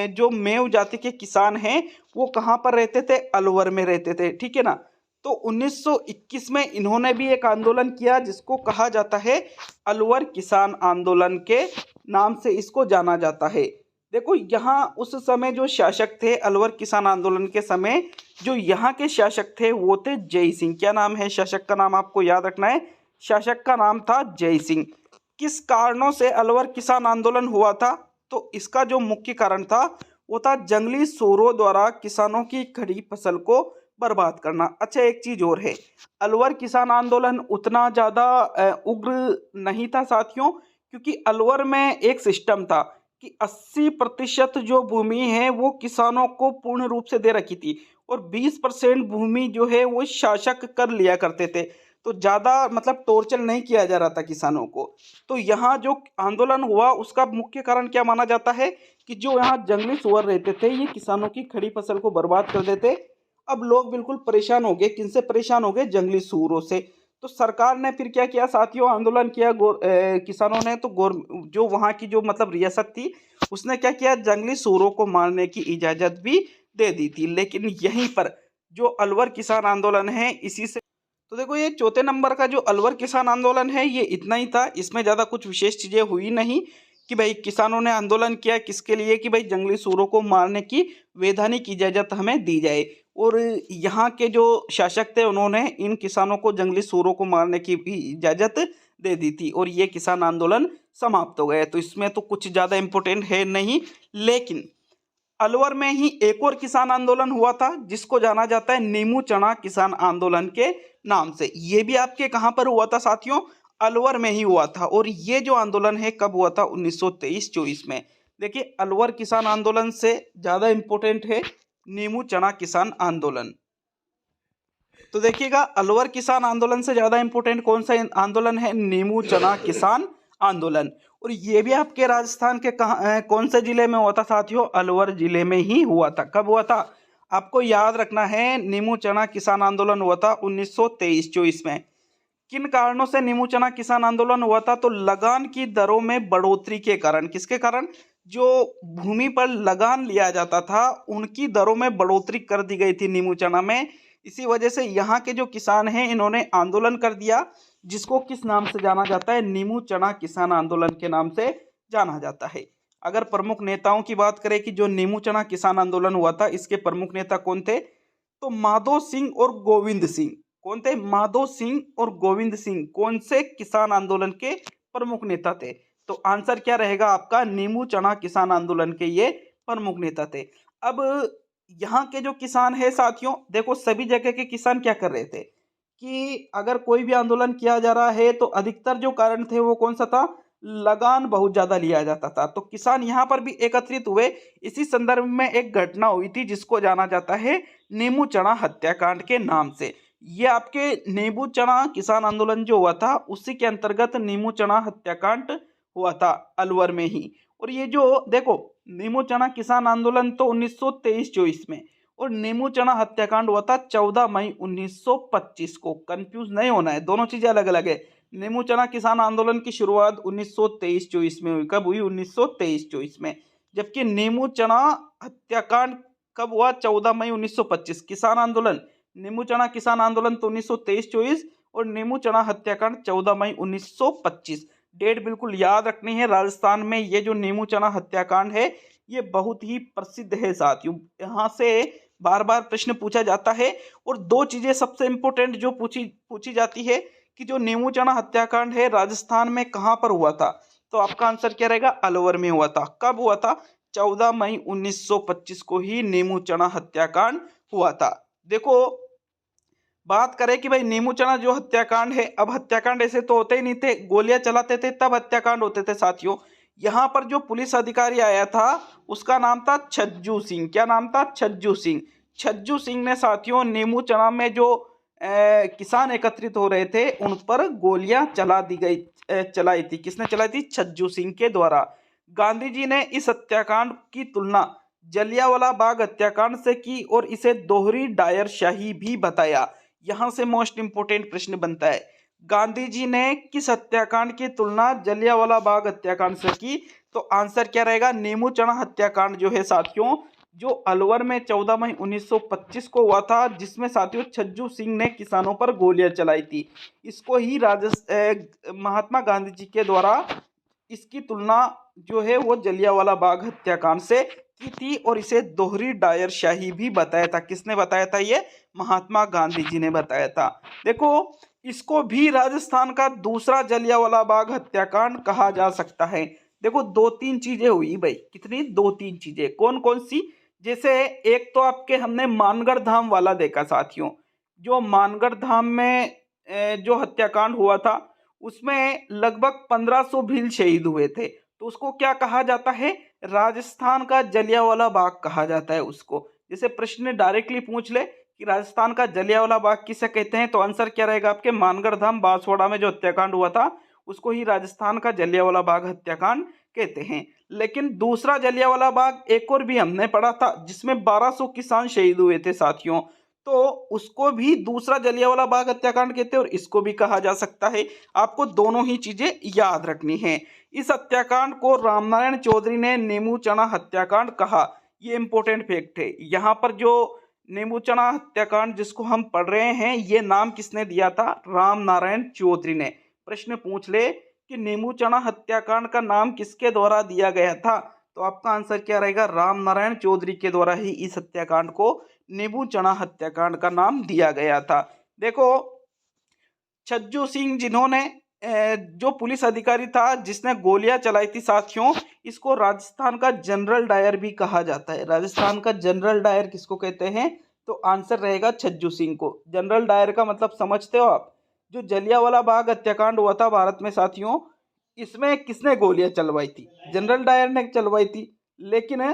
जो मेव जाति के किसान हैं वो कहाँ पर रहते थे? अलवर में रहते थे। ठीक है ना। तो 1921 में इन्होंने भी एक आंदोलन किया जिसको कहा जाता है अलवर किसान आंदोलन के नाम से इसको जाना जाता है। देखो यहाँ उस समय जो शासक थे अलवर किसान आंदोलन के समय, जो यहाँ के शासक थे वो थे जय सिंह। क्या नाम है शासक का? नाम आपको याद रखना है, शासक का नाम था जय सिंह। किस कारणों से अलवर किसान आंदोलन हुआ था? तो इसका जो मुख्य कारण था वो था जंगली सूरों द्वारा किसानों की खड़ी फसल को बर्बाद करना। अच्छा एक चीज और है, अलवर किसान आंदोलन उतना ज्यादा उग्र नहीं था साथियों, क्योंकि अलवर में एक सिस्टम था कि 80% जो भूमि है वो किसानों को पूर्ण रूप से दे रखी थी और 20% भूमि जो है वो शासक कर लिया करते थे। तो ज़्यादा मतलब टॉर्चर नहीं किया जा रहा था किसानों को। तो यहाँ जो आंदोलन हुआ उसका मुख्य कारण क्या माना जाता है कि जो यहाँ जंगली सुअर रहते थे ये किसानों की खड़ी फसल को बर्बाद कर देते। अब लोग बिल्कुल परेशान हो गए। किनसे परेशान हो गए? जंगली सूअरों से। तो सरकार ने फिर क्या किया साथियों? आंदोलन किया किसानों ने। तो जो वहाँ की जो मतलब रियासत थी उसने क्या किया? जंगली सूअरों को मारने की इजाज़त भी दे दी थी। लेकिन यहीं पर जो अलवर किसान आंदोलन है इसी से, तो देखो ये चौथे नंबर का जो अलवर किसान आंदोलन है ये इतना ही था। इसमें ज़्यादा कुछ विशेष चीज़ें हुई नहीं कि भाई किसानों ने आंदोलन किया किसके लिए कि भाई जंगली सूअरों को मारने की वैधानिक इजाज़त हमें दी जाए। और यहाँ के जो शासक थे उन्होंने इन किसानों को जंगली सूअरों को मारने की भी इजाज़त दे दी थी और ये किसान आंदोलन समाप्त हो गया। तो इसमें तो कुछ ज़्यादा इम्पोर्टेंट है नहीं। लेकिन अलवर में ही एक और किसान आंदोलन हुआ था जिसको जाना जाता है नीमू चना किसान आंदोलन के नाम से। ये भी आपके कहाँ पर हुआ था साथियों? अलवर में ही हुआ था। और ये जो आंदोलन है कब हुआ था? 1923-24 में। देखिए अलवर किसान आंदोलन से ज़्यादा इम्पोर्टेंट है नीमू चना किसान आंदोलन। तो देखिएगा अलवर किसान आंदोलन से ज़्यादा इम्पोर्टेंट कौन सा आंदोलन है? नीमू चना किसान आंदोलन। और ये भी आपके राजस्थान के कौन से जिले में हुआ था साथियों? अलवर जिले में ही हुआ था। कब हुआ था? आपको याद रखना है नीमू चना किसान आंदोलन हुआ था 1923-24 में। किन कारणों से नीमू चना किसान आंदोलन हुआ था? तो लगान की दरों में बढ़ोतरी के कारण। किसके कारण? जो भूमि पर लगान लिया जाता था उनकी दरों में बढ़ोतरी कर दी गई थी नीमू चना में। इसी वजह से यहाँ के जो किसान हैं इन्होंने आंदोलन कर दिया जिसको किस नाम से जाना जाता है? नीमू चना किसान आंदोलन के नाम से जाना जाता है। अगर प्रमुख नेताओं की बात करें कि जो नीमू चना किसान आंदोलन हुआ था इसके प्रमुख नेता कौन थे? तो माधो सिंह और गोविंद सिंह। कौन थे? माधो सिंह और गोविंद सिंह कौन से किसान आंदोलन के प्रमुख नेता थे? तो आंसर क्या रहेगा आपका? नीमू चना किसान आंदोलन के ये प्रमुख नेता थे। अब यहाँ के जो किसान है साथियों, देखो सभी जगह के किसान क्या कर रहे थे कि अगर कोई भी आंदोलन किया जा रहा है तो अधिकतर जो कारण थे वो कौन सा था? लगान बहुत ज्यादा लिया जाता था। तो किसान यहाँ पर भी एकत्रित हुए। इसी संदर्भ में एक घटना हुई थी जिसको जाना जाता है नीमू चना हत्याकांड के नाम से। ये आपके नींबू चना किसान आंदोलन जो हुआ था उसी के अंतर्गत नीमू चना हत्याकांड हुआ था अलवर में ही। और ये जो देखो नीमू चना किसान आंदोलन तो 1923-24 में और नीमू चना हत्याकांड हुआ था 14 मई 1925 को। कंफ्यूज नहीं होना है, दोनों चीजें अलग अलग है। नीमू चना किसान आंदोलन की शुरुआत 1923-24 में हुई। कब हुई? 1923-24 में। जबकि नीमू चना हत्याकांड कब हुआ? 14 मई 1925। किसान आंदोलन नीमू चना किसान आंदोलन तो 1923-24 और नीमू चना हत्याकांड 14 मई 1925। डेट बिल्कुल याद रखनी है। राजस्थान में ये जो नीमू चना हत्याकांड है ये बहुत ही प्रसिद्ध है साथियों, यहाँ से बार बार प्रश्न पूछा जाता है। और दो चीजें सबसे इम्पोर्टेंट जो पूछी जाती है कि जो नीमूचना हत्याकांड है राजस्थान में कहाँ पर हुआ था, तो आपका आंसर क्या रहेगा, अलवर में हुआ था। कब हुआ था, 14 मई 1925 को ही नीमूचना हत्याकांड हुआ था। देखो बात करें कि भाई नीमूचना जो हत्याकांड है, अब हत्याकांड ऐसे तो होते ही नहीं थे, गोलियां चलाते थे तब हत्याकांड होते थे साथियों। यहाँ पर जो पुलिस अधिकारी आया था उसका नाम था छज्जू सिंह। क्या नाम था, छज्जू सिंह। छज्जू सिंह ने साथियों नीमूचना में जो किसान एकत्रित हो रहे थे उन पर गोलियां चलाई थी। किसने चलाई थी, छज्जू सिंह के द्वारा। गांधी जी ने इस हत्याकांड की तुलना जलियांवाला बाग हत्याकांड से की और इसे दोहरी डायरशाही भी बताया। यहां से मोस्ट इंपोर्टेंट प्रश्न बनता है, गांधी जी ने किस हत्याकांड की तुलना जलियांवाला बाग हत्याकांड से की, तो आंसर क्या रहेगा, नीमूचना हत्याकांड जो है साथियों, जो अलवर में 14 मई 1925 को हुआ था, जिसमें साथियों छज्जू सिंह ने किसानों पर गोलियां चलाई थी। इसको ही महात्मा गांधी जी के द्वारा इसकी तुलना जो है वो जलियांवाला बाग हत्याकांड से की थी और इसे दोहरी डायरशाही भी बताया था। किसने बताया था, ये महात्मा गांधी जी ने बताया था। देखो इसको भी राजस्थान का दूसरा जलियांवाला बाग हत्याकांड कहा जा सकता है। देखो दो तीन चीजें हुई भाई, कितनी, दो तीन चीजें, कौन कौन सी, जैसे एक तो आपके हमने मानगढ़ धाम वाला देखा साथियों, जो मानगढ़ धाम में जो हत्याकांड हुआ था उसमें लगभग 1500 भील शहीद हुए थे, तो उसको क्या कहा जाता है, राजस्थान का जलियांवाला बाग कहा जाता है उसको। जैसे प्रश्न डायरेक्टली पूछ ले कि राजस्थान का जलियांवाला बाग किसे कहते हैं, तो आंसर क्या रहेगा आपके, मानगढ़ धाम बांसवाड़ा में जो हत्याकांड हुआ था उसको ही राजस्थान का जलियांवाला बाग हत्याकांड कहते हैं। लेकिन दूसरा जलियांवाला बाग एक और भी हमने पढ़ा था जिसमें 1200 किसान शहीद हुए थे साथियों, तो उसको भी दूसरा जलियांवाला बाग हत्याकांड कहते हैं और इसको भी कहा जा सकता है। आपको दोनों ही चीजें याद रखनी है। इस हत्याकांड को रामनारायण चौधरी ने नीमूचना हत्याकांड कहा, ये इंपॉर्टेंट फैक्ट है। यहाँ पर जो नीमूचना हत्याकांड जिसको हम पढ़ रहे हैं ये नाम किसने दिया था, रामनारायण चौधरी ने। प्रश्न पूछ ले कि नीमूचना हत्याकांड का नाम किसके द्वारा दिया गया था, तो आपका आंसर क्या रहेगा, रामनारायण चौधरी के द्वारा ही इस हत्याकांड को नीमूचना हत्याकांड का नाम दिया गया था। देखो छज्जू सिंह जिन्होंने जो पुलिस अधिकारी था जिसने गोलियां चलाई थी साथियों, इसको राजस्थान का जनरल डायर भी कहा जाता है। राजस्थान का जनरल डायर किसको कहते हैं, तो आंसर रहेगा छज्जू सिंह को। जनरल डायर का मतलब समझते हो आप, जो जलियांवाला बाग हत्याकांड हुआ था भारत में साथियों, इसमें किसने गोलियां चलवाई थी, जनरल डायर ने चलवाई थी। लेकिन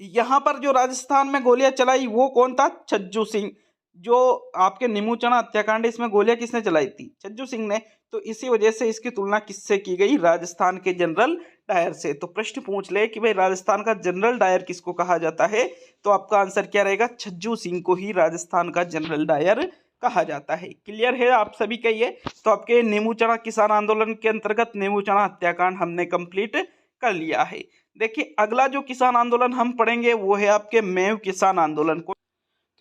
यहाँ पर जो राजस्थान में गोलियां चलाई वो कौन था, छज्जू सिंह। जो आपके नीमूचना हत्याकांड इसमें गोलियां किसने चलाई थी, छज्जू सिंह ने। तो इसी वजह से इसकी तुलना किससे की गई, राजस्थान के जनरल डायर से। तो प्रश्न पूछ ले कि भाई राजस्थान का जनरल डायर किसको कहा जाता है, तो आपका आंसर क्या रहेगा, छज्जू सिंह को ही राजस्थान का जनरल डायर कहा जाता है। क्लियर है आप सभी का ये। तो आपके नीमूचना किसान आंदोलन के अंतर्गत नीमूचना हत्याकांड हमने कंप्लीट कर लिया है। देखिए अगला जो किसान आंदोलन हम पढ़ेंगे वो है आपके मेव किसान आंदोलन को।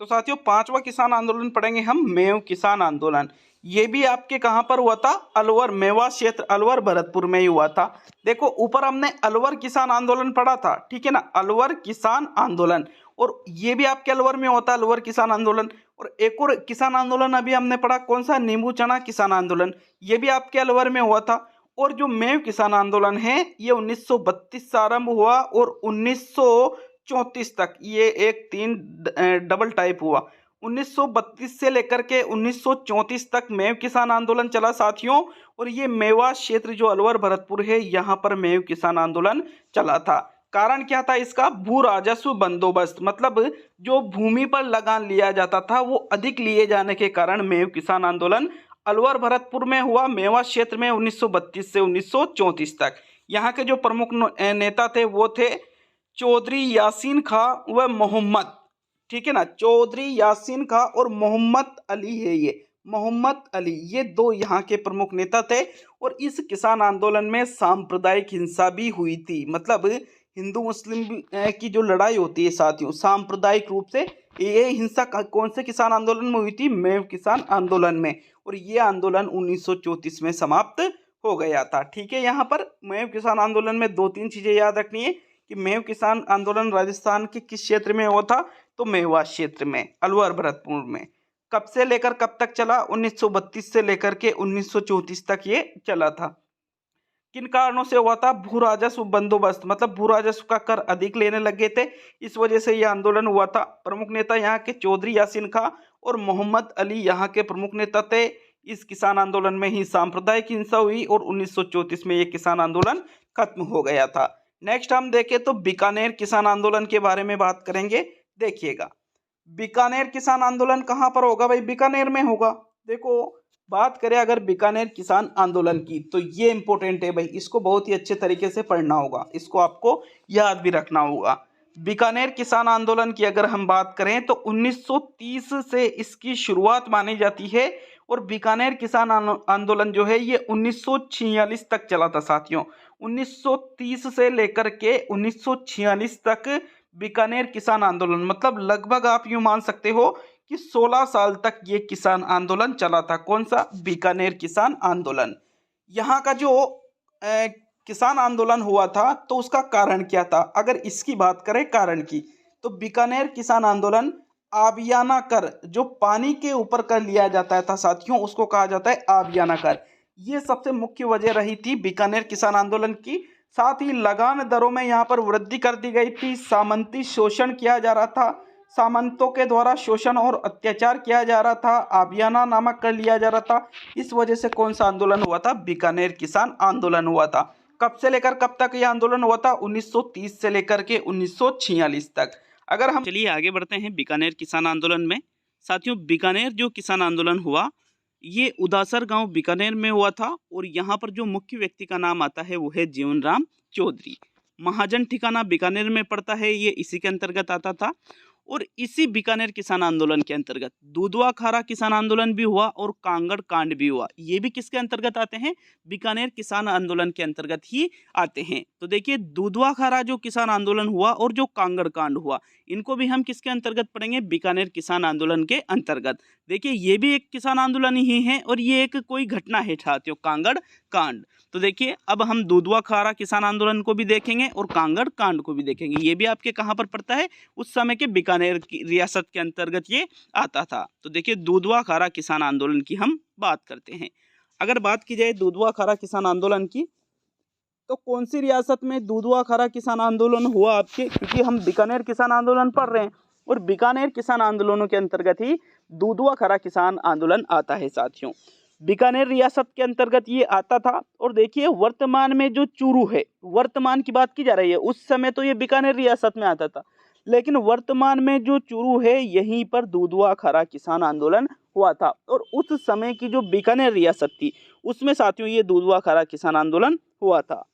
तो साथियों पांचवा किसान आंदोलन पढ़ेंगे हम, मेव किसान आंदोलन। ये भी आपके कहां पर हुआ था, अलवर, मेवा क्षेत्र, अलवर भरतपुर में ही हुआ था। देखो ऊपर हमने अलवर किसान आंदोलन पढ़ा था, ठीक है ना, अलवर किसान आंदोलन, और ये भी आपके अलवर में होता है अलवर किसान आंदोलन। और एक और किसान आंदोलन अभी हमने पढ़ा, कौन सा, नीमूचना किसान आंदोलन, ये भी आपके अलवर में हुआ था। और जो मेव किसान आंदोलन है ये 1932 से आरंभ हुआ और 1934 तक ये एक तीन डबल टाइप हुआ। 1932 से लेकर के 1934 तक मेव किसान आंदोलन चला साथियों। और ये मेवा क्षेत्र जो अलवर भरतपुर है यहाँ पर मेव किसान आंदोलन चला था। कारण क्या था इसका, भू राजस्व बंदोबस्त, मतलब जो भूमि पर लगान लिया जाता था वो अधिक लिए जाने के कारण मेव किसान आंदोलन अलवर भरतपुर में हुआ, मेवा क्षेत्र में 1932 से 1934 तक। यहाँ के जो प्रमुख नेता थे वो थे चौधरी यासीन खां व मोहम्मद, ठीक है ना, चौधरी यासीन खां और मोहम्मद अली है, ये मोहम्मद अली, ये दो यहाँ के प्रमुख नेता थे। और इस किसान आंदोलन में सांप्रदायिक हिंसा भी हुई थी, मतलब हिंदू मुस्लिम की जो लड़ाई होती है साथियों, सांप्रदायिक रूप से ये हिंसा कौन से किसान आंदोलन में हुई थी, मेव किसान आंदोलन में। और ये आंदोलन 1934 में समाप्त हो गया था, ठीक है। यहाँ पर मेव किसान आंदोलन में दो तीन चीजें याद रखनी है कि मेव किसान आंदोलन राजस्थान के किस क्षेत्र में हुआ था, तो मेवात क्षेत्र में, अलवर भरतपुर में। कब से लेकर कब तक चला, 1932 से लेकर के 1934 तक ये चला था। किन कारणों से हुआ था, भू राजस्व बंदोबस्त, मतलब भू राजस्व का कर अधिक लेने लगे थे, इस वजह से यह आंदोलन हुआ था। प्रमुख नेता यहाँ के चौधरी यासीन खां और मोहम्मद अली यहाँ के प्रमुख नेता थे। इस किसान आंदोलन में ही सांप्रदायिक हिंसा हुई और 1934 में यह किसान आंदोलन खत्म हो गया था। नेक्स्ट हम देखें तो बीकानेर किसान आंदोलन के बारे में बात करेंगे। देखिएगा, बीकानेर किसान आंदोलन कहाँ पर होगा भाई, बीकानेर में होगा। देखो, बात करें अगर बीकानेर किसान आंदोलन की, तो ये इंपॉर्टेंट है भाई, इसको बहुत ही अच्छे तरीके से पढ़ना होगा, इसको आपको याद भी रखना होगा। बीकानेर किसान आंदोलन की अगर हम बात करें तो 1930 से इसकी शुरुआत मानी जाती है और बीकानेर किसान आंदोलन जो है ये 1946 तक चला था साथियों। 1930 से लेकर के 1946 तक बीकानेर किसान आंदोलन, मतलब लगभग आप यूं मान सकते हो कि 16 साल तक ये किसान आंदोलन चला था। कौन सा, बीकानेर किसान आंदोलन। यहाँ का जो किसान आंदोलन हुआ था तो उसका कारण क्या था, अगर इसकी बात करें कारण की, तो बीकानेर किसान आंदोलन आबियाना कर, जो पानी के ऊपर कर लिया जाता था साथियों, उसको कहा जाता है आबियाना कर। ये सबसे मुख्य वजह रही थी बीकानेर किसान आंदोलन की। साथ ही लगान दरों में यहाँ पर वृद्धि कर दी गई थी, सामंती शोषण किया जा रहा था, सामंतों के द्वारा शोषण और अत्याचार किया जा रहा था, आबियाना नामक कर लिया जा रहा था। इस वजह से कौन सा आंदोलन हुआ था, बीकानेर किसान आंदोलन हुआ था। कब से लेकर कब तक यह आंदोलन हुआ था, 1930 से लेकर के 1946 तक। अगर हम चलिए आगे बढ़ते हैं बीकानेर किसान आंदोलन में। साथियों, बीकानेर जो किसान आंदोलन हुआ ये उदासर गांव बीकानेर में हुआ था और यहाँ पर जो मुख्य व्यक्ति का नाम आता है वो है जीवन राम चौधरी। महाजन ठिकाना बीकानेर में पड़ता है, ये इसी के अंतर्गत आता था। और इसी बीकानेर किसान आंदोलन के अंतर्गत दूधवा खारा किसान आंदोलन भी हुआ और कांगड़ कांड भी हुआ। ये भी किसके अंतर्गत आते हैं, बीकानेर किसान आंदोलन के अंतर्गत ही आते हैं। तो देखिए, दूधवा खारा जो किसान आंदोलन हुआ और जो कांगड़ कांड हुआ, इनको भी हम किसके अंतर्गत पढ़ेंगे, बीकानेर किसान आंदोलन के अंतर्गत। देखिए, ये भी एक किसान आंदोलन ही है और ये एक कोई घटना है साथियों, कांगड़ कांड। तो देखिए, अब हम दूधवा खारा किसान आंदोलन को भी देखेंगे और कांगड़ कांड को भी देखेंगे। ये भी आपके कहाँ पर पड़ता है, उस समय के बीकानेर की रियासत के अंतर्गत ये आता था। तो देखिए, दूधवा खारा किसान आंदोलन की हम बात करते हैं। अगर बात की जाए दूधवा खारा किसान आंदोलन की, तो कौन सी रियासत में दूधवा खारा किसान आंदोलन हुआ आपके, क्योंकि हम बीकानेर किसान आंदोलन पढ़ रहे हैं और बीकानेर किसान आंदोलनों के अंतर्गत ही दूधवा खारा किसान आंदोलन आता है साथियों। बीकानेर रियासत के अंतर्गत ये आता था। और देखिए, वर्तमान में जो चूरू है, वर्तमान की बात की जा रही है, उस समय तो ये बीकानेर रियासत में आता था, लेकिन वर्तमान में जो चूरू है यहीं पर दूधवा खारा किसान आंदोलन हुआ था। और उस समय की जो बीकानेर रियासत थी उसमें साथियों ये दूधवा खारा किसान आंदोलन हुआ था।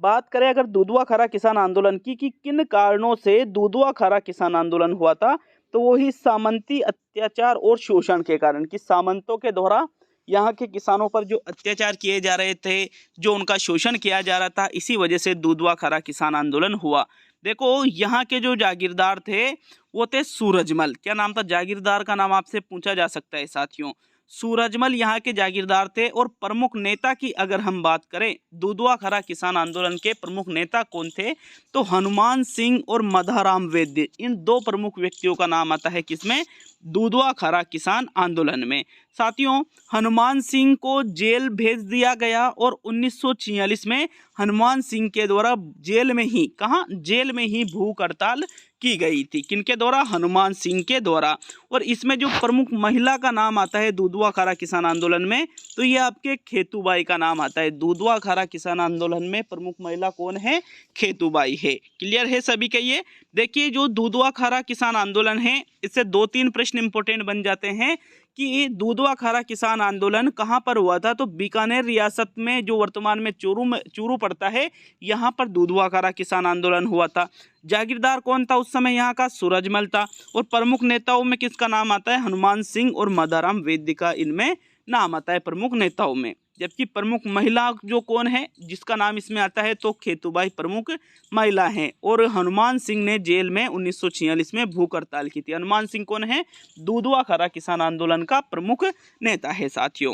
बात करें अगर दूधवा खारा किसान आंदोलन की कि किन कारणों से दूधवा खारा किसान आंदोलन हुआ था, तो वही सामंती अत्याचार और शोषण के कारण, कि सामंतों के द्वारा यहाँ के किसानों पर जो अत्याचार किए जा रहे थे, जो उनका शोषण किया जा रहा था, इसी वजह से दूधवा खारा किसान आंदोलन हुआ। देखो, यहाँ के जो जागीरदार थे वो थे सूरजमल। क्या नाम था जागीरदार का, नाम आपसे पूछा जा सकता है साथियों। सूरजमल यहाँ के जागीरदार थे। और प्रमुख नेता की अगर हम बात करें, दूधवा खारा किसान आंदोलन के प्रमुख नेता कौन थे, तो हनुमान सिंह और मधाराम वैद्य, इन दो प्रमुख व्यक्तियों का नाम आता है किसमें, दूधवा खारा किसान आंदोलन में। साथियों, हनुमान सिंह को जेल भेज दिया गया और 1946 में हनुमान सिंह के द्वारा जेल में ही, कहाँ, जेल में ही भूख हड़ताल की गई थी। किनके द्वारा, हनुमान सिंह के द्वारा। और इसमें जो प्रमुख महिला का नाम आता है दूधवा खारा किसान आंदोलन में, तो ये आपके खेतूबाई का नाम आता है। दूधवा खारा किसान आंदोलन में प्रमुख महिला कौन है, खेतूबाई है। क्लियर है सभी के ये। देखिए, जो दूधवा खारा किसान आंदोलन है, इससे 2-3 प्रश्न इंपॉर्टेंट बन जाते हैं कि दूधवा खारा किसान आंदोलन कहाँ पर हुआ था, तो बीकानेर रियासत में, जो वर्तमान में चूरू पड़ता है, यहाँ पर दूधवा खारा किसान आंदोलन हुआ था। जागीरदार कौन था उस समय, यहाँ का सूरजमल था। और प्रमुख नेताओं में किसका नाम आता है, हनुमान सिंह और मधाराम वैद्य का इनमें नाम आता है प्रमुख नेताओं में। जबकि प्रमुख महिला जो कौन है, जिसका नाम इसमें आता है, तो खेतूबाई प्रमुख महिला हैं। और हनुमान सिंह ने जेल में 1946 में भूख हड़ताल की थी। हनुमान सिंह कौन है, दूधवा खारा किसान आंदोलन का प्रमुख नेता है साथियों।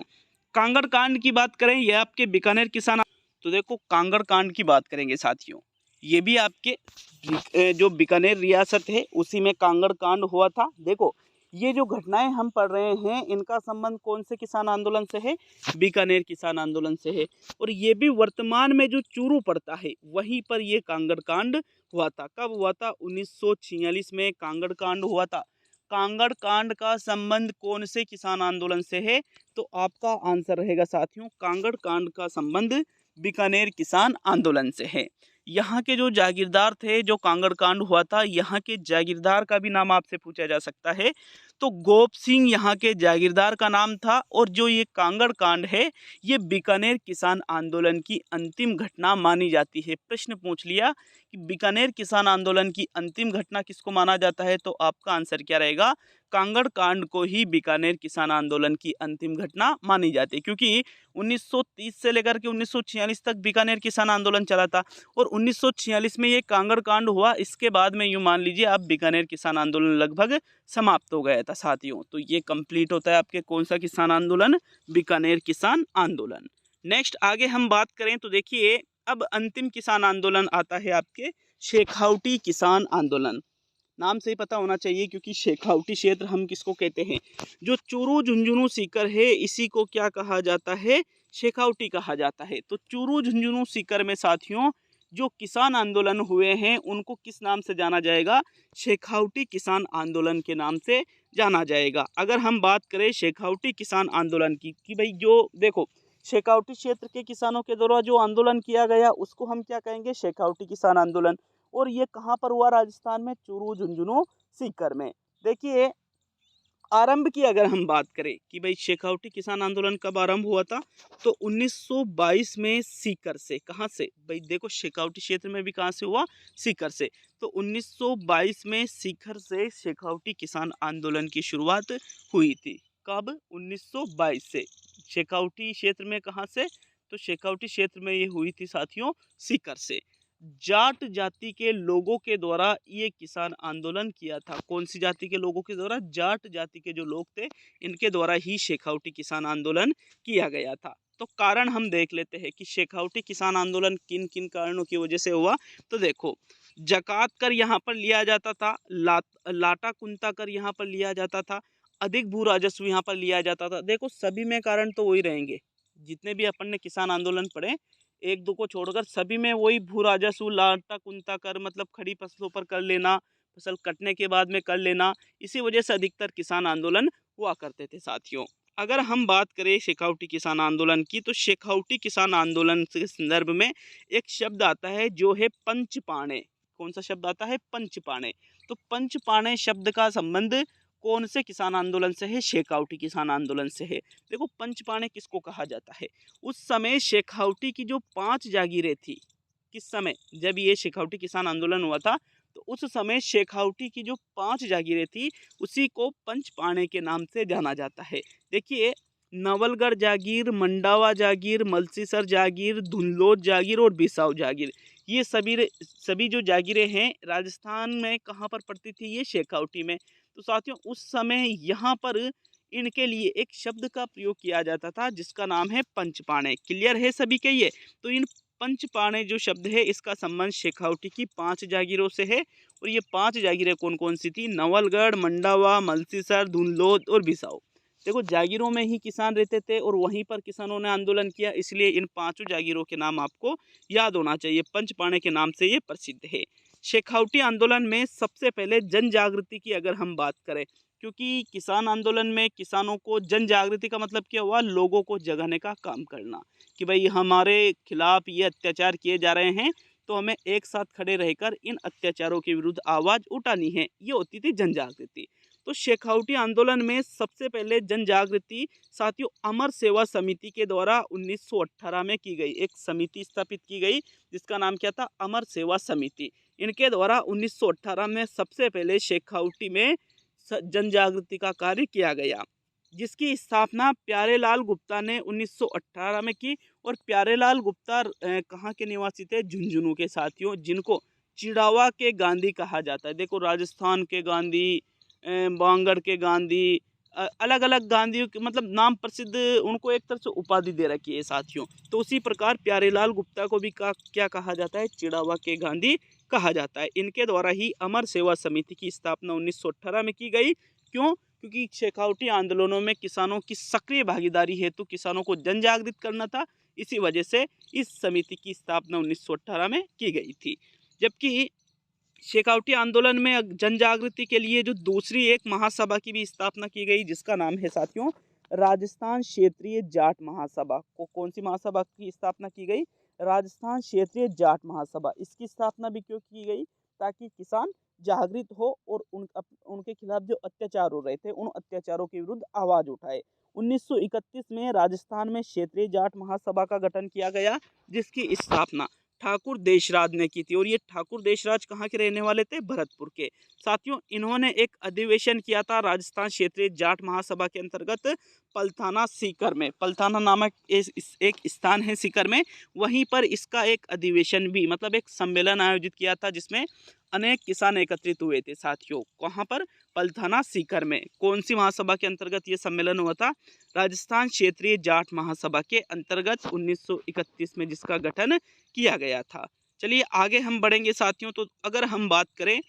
कांगड़ कांड की बात करें, यह आपके बीकानेर किसान, तो देखो कांगड़ कांड की बात करेंगे साथियों, ये भी आपके जो बीकानेर रियासत है उसी में कांगड़ कांड हुआ था। देखो ये जो घटनाएं हम पढ़ रहे हैं इनका संबंध कौन से किसान आंदोलन से है? बीकानेर किसान आंदोलन से है। और ये भी वर्तमान में जो चूरू पड़ता है वहीं पर ये कांगड़ कांड हुआ था। कब हुआ था? 1946 में कांगड़ कांड हुआ था। कांगड़ कांड का संबंध कौन से किसान आंदोलन से है? तो आपका आंसर रहेगा साथियों, कांगड़ कांड का संबंध बीकानेर किसान आंदोलन से है। यहाँ के जो जागीरदार थे, जो कांगड़ कांड हुआ था, यहाँ के जागीरदार का भी नाम आपसे पूछा जा सकता है। तो गोप सिंह यहाँ के जागीरदार का नाम था। और जो ये कांगड़ कांड है ये बीकानेर किसान आंदोलन की अंतिम घटना मानी जाती है। प्रश्न पूछ लिया कि बीकानेर किसान आंदोलन की अंतिम घटना किसको माना जाता है, तो आपका आंसर क्या रहेगा? कांगड़ कांड को ही बीकानेर किसान आंदोलन की अंतिम घटना मानी जाती है, क्योंकि 1930 से लेकर के 1946 तक बीकानेर किसान आंदोलन चला था और 1946 में ये कांगड़ कांड हुआ। इसके बाद में यूँ मान लीजिए आप बीकानेर किसान आंदोलन लगभग समाप्त हो गया था साथियों। तो ये कंप्लीट होता है आपके कौन सा किसान आंदोलन? बीकानेर किसान आंदोलन। नेक्स्ट आगे हम बात करें तो देखिए अब अंतिम किसान आंदोलन आता है आपके शेखावटी किसान आंदोलन। नाम से ही पता होना चाहिए क्योंकि शेखावटी क्षेत्र हम किसको कहते हैं? जो चूरू झुंझुनू सीकर है इसी को क्या कहा जाता है? शेखावटी कहा जाता है। तो चूरू झुंझुनू सीकर में साथियों जो किसान आंदोलन हुए हैं उनको किस नाम से जाना जाएगा? शेखावटी किसान आंदोलन के नाम से जाना जाएगा। अगर हम बात करें शेखावटी किसान आंदोलन की कि भाई जो देखो शेखावटी क्षेत्र के किसानों के द्वारा जो आंदोलन किया गया उसको हम क्या कहेंगे? शेखावटी किसान आंदोलन। और ये कहाँ पर हुआ? राजस्थान में चूरू झुंझुनू सीकर में। देखिए आरंभ की अगर हम बात करें कि भाई शेखावटी किसान आंदोलन कब आरंभ हुआ था, तो 1922 में सीकर से। कहाँ से? भाई देखो शेखावटी क्षेत्र में भी कहाँ से हुआ? सीकर से। तो 1922 में सीकर से शेखावटी किसान आंदोलन की शुरुआत हुई थी। कब? 1922 से। शेखावटी क्षेत्र में कहाँ से? तो शेखावटी क्षेत्र में ये हुई थी साथियों सीकर से। जाट जाति के लोगों के द्वारा ये किसान आंदोलन किया था। कौन सी जाति के लोगों के द्वारा? जाट जाति के जो लोग थे इनके द्वारा ही शेखावटी किसान आंदोलन किया गया था। तो कारण हम देख लेते हैं कि शेखावटी किसान आंदोलन किन किन कारणों की वजह से हुआ। तो देखो जकात कर यहाँ पर लिया जाता था, लाटा कुंता कर यहाँ पर लिया जाता था, अधिक भू राजस्व यहाँ पर लिया जाता था। देखो सभी में कारण तो वही रहेंगे, जितने भी अपन ने किसान आंदोलन पढ़े एक दो को छोड़कर सभी में वही भू राजस्व, लाटा कुंता कर मतलब खड़ी फसलों पर कर लेना, फसल कटने के बाद में कर लेना, इसी वजह से अधिकतर किसान आंदोलन हुआ करते थे साथियों। अगर हम बात करें शेखावटी किसान आंदोलन की तो शेखावटी किसान आंदोलन के संदर्भ में एक शब्द आता है जो है पंचपाणे। कौन सा शब्द आता है? पंचपाणे। तो पंचपाणे शब्द का संबंध कौन से किसान आंदोलन से है? शेखावटी किसान आंदोलन से है। देखो पंचपाणे किसको कहा जाता है? उस समय शेखावटी की जो 5 जागीरें थी, किस समय? जब ये शेखावटी किसान आंदोलन हुआ था तो उस समय शेखावटी की जो 5 जागीरें थी उसी को पंचपाणे के नाम से जाना जाता है। देखिए नवलगढ़ जागीर, मंडावा जागीर, मलसीसर जागीर, धुंधलोद जागीर और बिसाऊ जागीर, ये सभी जो जागीरें हैं राजस्थान में कहाँ पर पड़ती थी? ये शेखावटी में। तो साथियों उस समय यहाँ पर इनके लिए एक शब्द का प्रयोग किया जाता था जिसका नाम है पंचपाणे। क्लियर है सभी के ये? तो इन पंचपाणे जो शब्द है इसका संबंध शेखावटी की 5 जागीरों से है। और ये 5 जागीरें कौन कौन सी थी? नवलगढ़, मंडावा, मलसीसर, धुंधलोद और बिसाऊ। देखो जागीरों में ही किसान रहते थे और वहीं पर किसानों ने आंदोलन किया, इसलिए इन 5 जागीरों के नाम आपको याद होना चाहिए। पंचपाणे के नाम से ये प्रसिद्ध है। शेखावटी आंदोलन में सबसे पहले जन जागृति की अगर हम बात करें, क्योंकि किसान आंदोलन में किसानों को जन जागृति का मतलब क्या हुआ? लोगों को जगाने का काम करना कि भाई हमारे खिलाफ ये अत्याचार किए जा रहे हैं तो हमें एक साथ खड़े रहकर इन अत्याचारों के विरुद्ध आवाज़ उठानी है। ये होती थी जन जागृति। तो शेखावटी आंदोलन में सबसे पहले जन जागृति साथियों अमर सेवा समिति के द्वारा 1918 में की गई। एक समिति स्थापित की गई जिसका नाम क्या था? अमर सेवा समिति। इनके द्वारा 1918 में सबसे पहले शेखावटी में जन जागृति का कार्य किया गया, जिसकी स्थापना प्यारेलाल गुप्ता ने 1918 में की। और प्यारेलाल गुप्ता कहाँ के निवासी थे? झुंझुनू के साथियों, जिनको चिड़ावा के गांधी कहा जाता है। देखो राजस्थान के गांधी, बांगड़ के गांधी, अलग अलग गांधियों के मतलब नाम प्रसिद्ध उनको एक तरह से उपाधि दे रखी है साथियों। तो उसी प्रकार प्यारेलाल गुप्ता को भी क्या कहा जाता है, चिड़ावा के गांधी कहा जाता है। इनके द्वारा ही अमर सेवा समिति की स्थापना 1918 में की गई। क्यों? क्योंकि शेखावटी आंदोलनों में किसानों की सक्रिय भागीदारी हेतु किसानों को जन जागृत करना था। इसी वजह से इस समिति की स्थापना 1918 में की गई थी। जबकि शेखावटी आंदोलन में जन जागृति के लिए जो दूसरी एक महासभा की भी स्थापना की गई, जिसका नाम है साथियों राजस्थान क्षेत्रीय जाट महासभा। कौन सी महासभा की स्थापना की गई? राजस्थान क्षेत्रीय जाट महासभा। इसकी स्थापना भी क्यों की गई? ताकि किसान जागृत हो और उनके खिलाफ जो अत्याचार हो रहे थे उन अत्याचारों के विरुद्ध आवाज उठाए। 1931 में राजस्थान में क्षेत्रीय जाट महासभा का गठन किया गया, जिसकी स्थापना ठाकुर देशराज ने की थी। और ये ठाकुर देशराज कहाँ के रहने वाले थे? भरतपुर के। साथियों इन्होंने एक अधिवेशन किया था राजस्थान क्षेत्रीय जाट महासभा के अंतर्गत पलथाना सीकर में। पलथाना नामक एक स्थान है सीकर में, वहीं पर इसका एक अधिवेशन भी मतलब एक सम्मेलन आयोजित किया था, जिसमें अनेक किसान एकत्रित हुए थे साथियों। कहाँ पर? पलथाना सीकर में। कौन सी महासभा के अंतर्गत ये सम्मेलन हुआ था? राजस्थान क्षेत्रीय जाट महासभा के अंतर्गत 1931 में जिसका गठन किया गया था। चलिए आगे हम बढ़ेंगे साथियों। तो अगर हम बात करें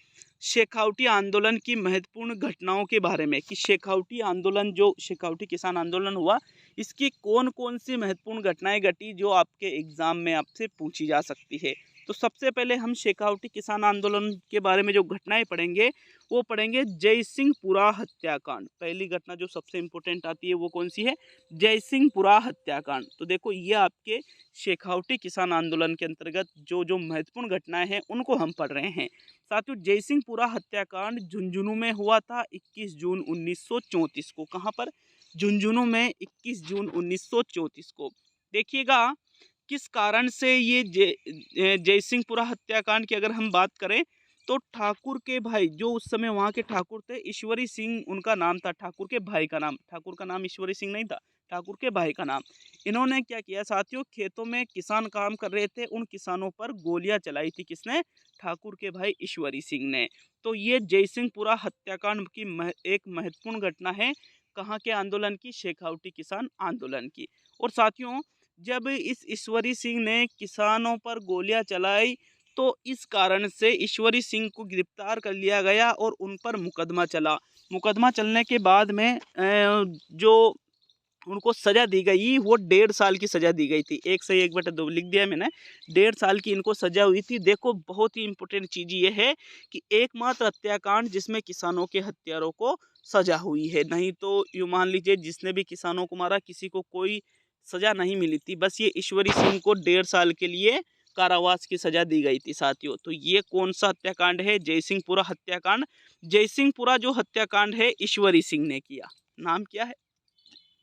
शेखावटी आंदोलन की महत्वपूर्ण घटनाओं के बारे में कि शेखावटी आंदोलन जो शेखावटी किसान आंदोलन हुआ, इसकी कौन कौन सी महत्वपूर्ण घटनाएं घटी जो आपके एग्जाम में आपसे पूछी जा सकती है। तो सबसे पहले हम शेखावटी किसान आंदोलन के बारे में जो घटनाएं पढ़ेंगे वो पढ़ेंगे जयसिंहपुरा हत्याकांड। पहली घटना जो सबसे इम्पोर्टेंट आती है वो कौन सी है? जयसिंहपुरा हत्याकांड। तो देखो ये आपके शेखावटी किसान आंदोलन के अंतर्गत जो जो महत्वपूर्ण घटनाएं हैं उनको हम पढ़ रहे हैं साथियों। जयसिंहपुरा हत्याकांड झुंझुनू में हुआ था 21 जून 1934 को। कहाँ पर? झुंझुनू में 21 जून 1934 को। देखिएगा किस कारण से ये जयसिंहपुरा हत्याकांड की अगर हम बात करें तो ठाकुर के भाई जो उस समय वहाँ के ठाकुर थे, ईश्वरी सिंह उनका नाम था। ठाकुर के भाई का नाम, ठाकुर का नाम ईश्वरी सिंह नहीं था, ठाकुर के भाई का नाम। इन्होंने क्या किया साथियों, खेतों में किसान काम कर रहे थे, उन किसानों पर गोलियां चलाई थी। किसने? ठाकुर के भाई ईश्वरी सिंह ने। तो ये जयसिंहपुरा हत्याकांड की एक महत्वपूर्ण घटना है। कहाँ के आंदोलन की? शेखावटी किसान आंदोलन की। और साथियों जब इस ईश्वरी सिंह ने किसानों पर गोलियां चलाई तो इस कारण से ईश्वरी सिंह को गिरफ्तार कर लिया गया और उन पर मुकदमा चला। मुकदमा चलने के बाद में जो उनको सज़ा दी गई वो 1.5 साल की सज़ा दी गई थी। 1/1/2 लिख दिया मैंने, 1.5 साल की इनको सज़ा हुई थी। देखो बहुत ही इंपॉर्टेंट चीज़ ये है कि एकमात्र हत्याकांड जिसमें किसानों के हत्यारों को सज़ा हुई है। नहीं तो यूँ मान लीजिए जिसने भी किसानों को मारा किसी को कोई सज़ा नहीं मिली थी। बस ये ईश्वरी सिंह को 1.5 साल के लिए कारावास की सज़ा दी गई थी साथियों। तो ये कौन सा हत्याकांड है? जयसिंहपुरा हत्याकांड। जयसिंहपुरा जो हत्याकांड है ईश्वरी सिंह ने किया। नाम क्या है?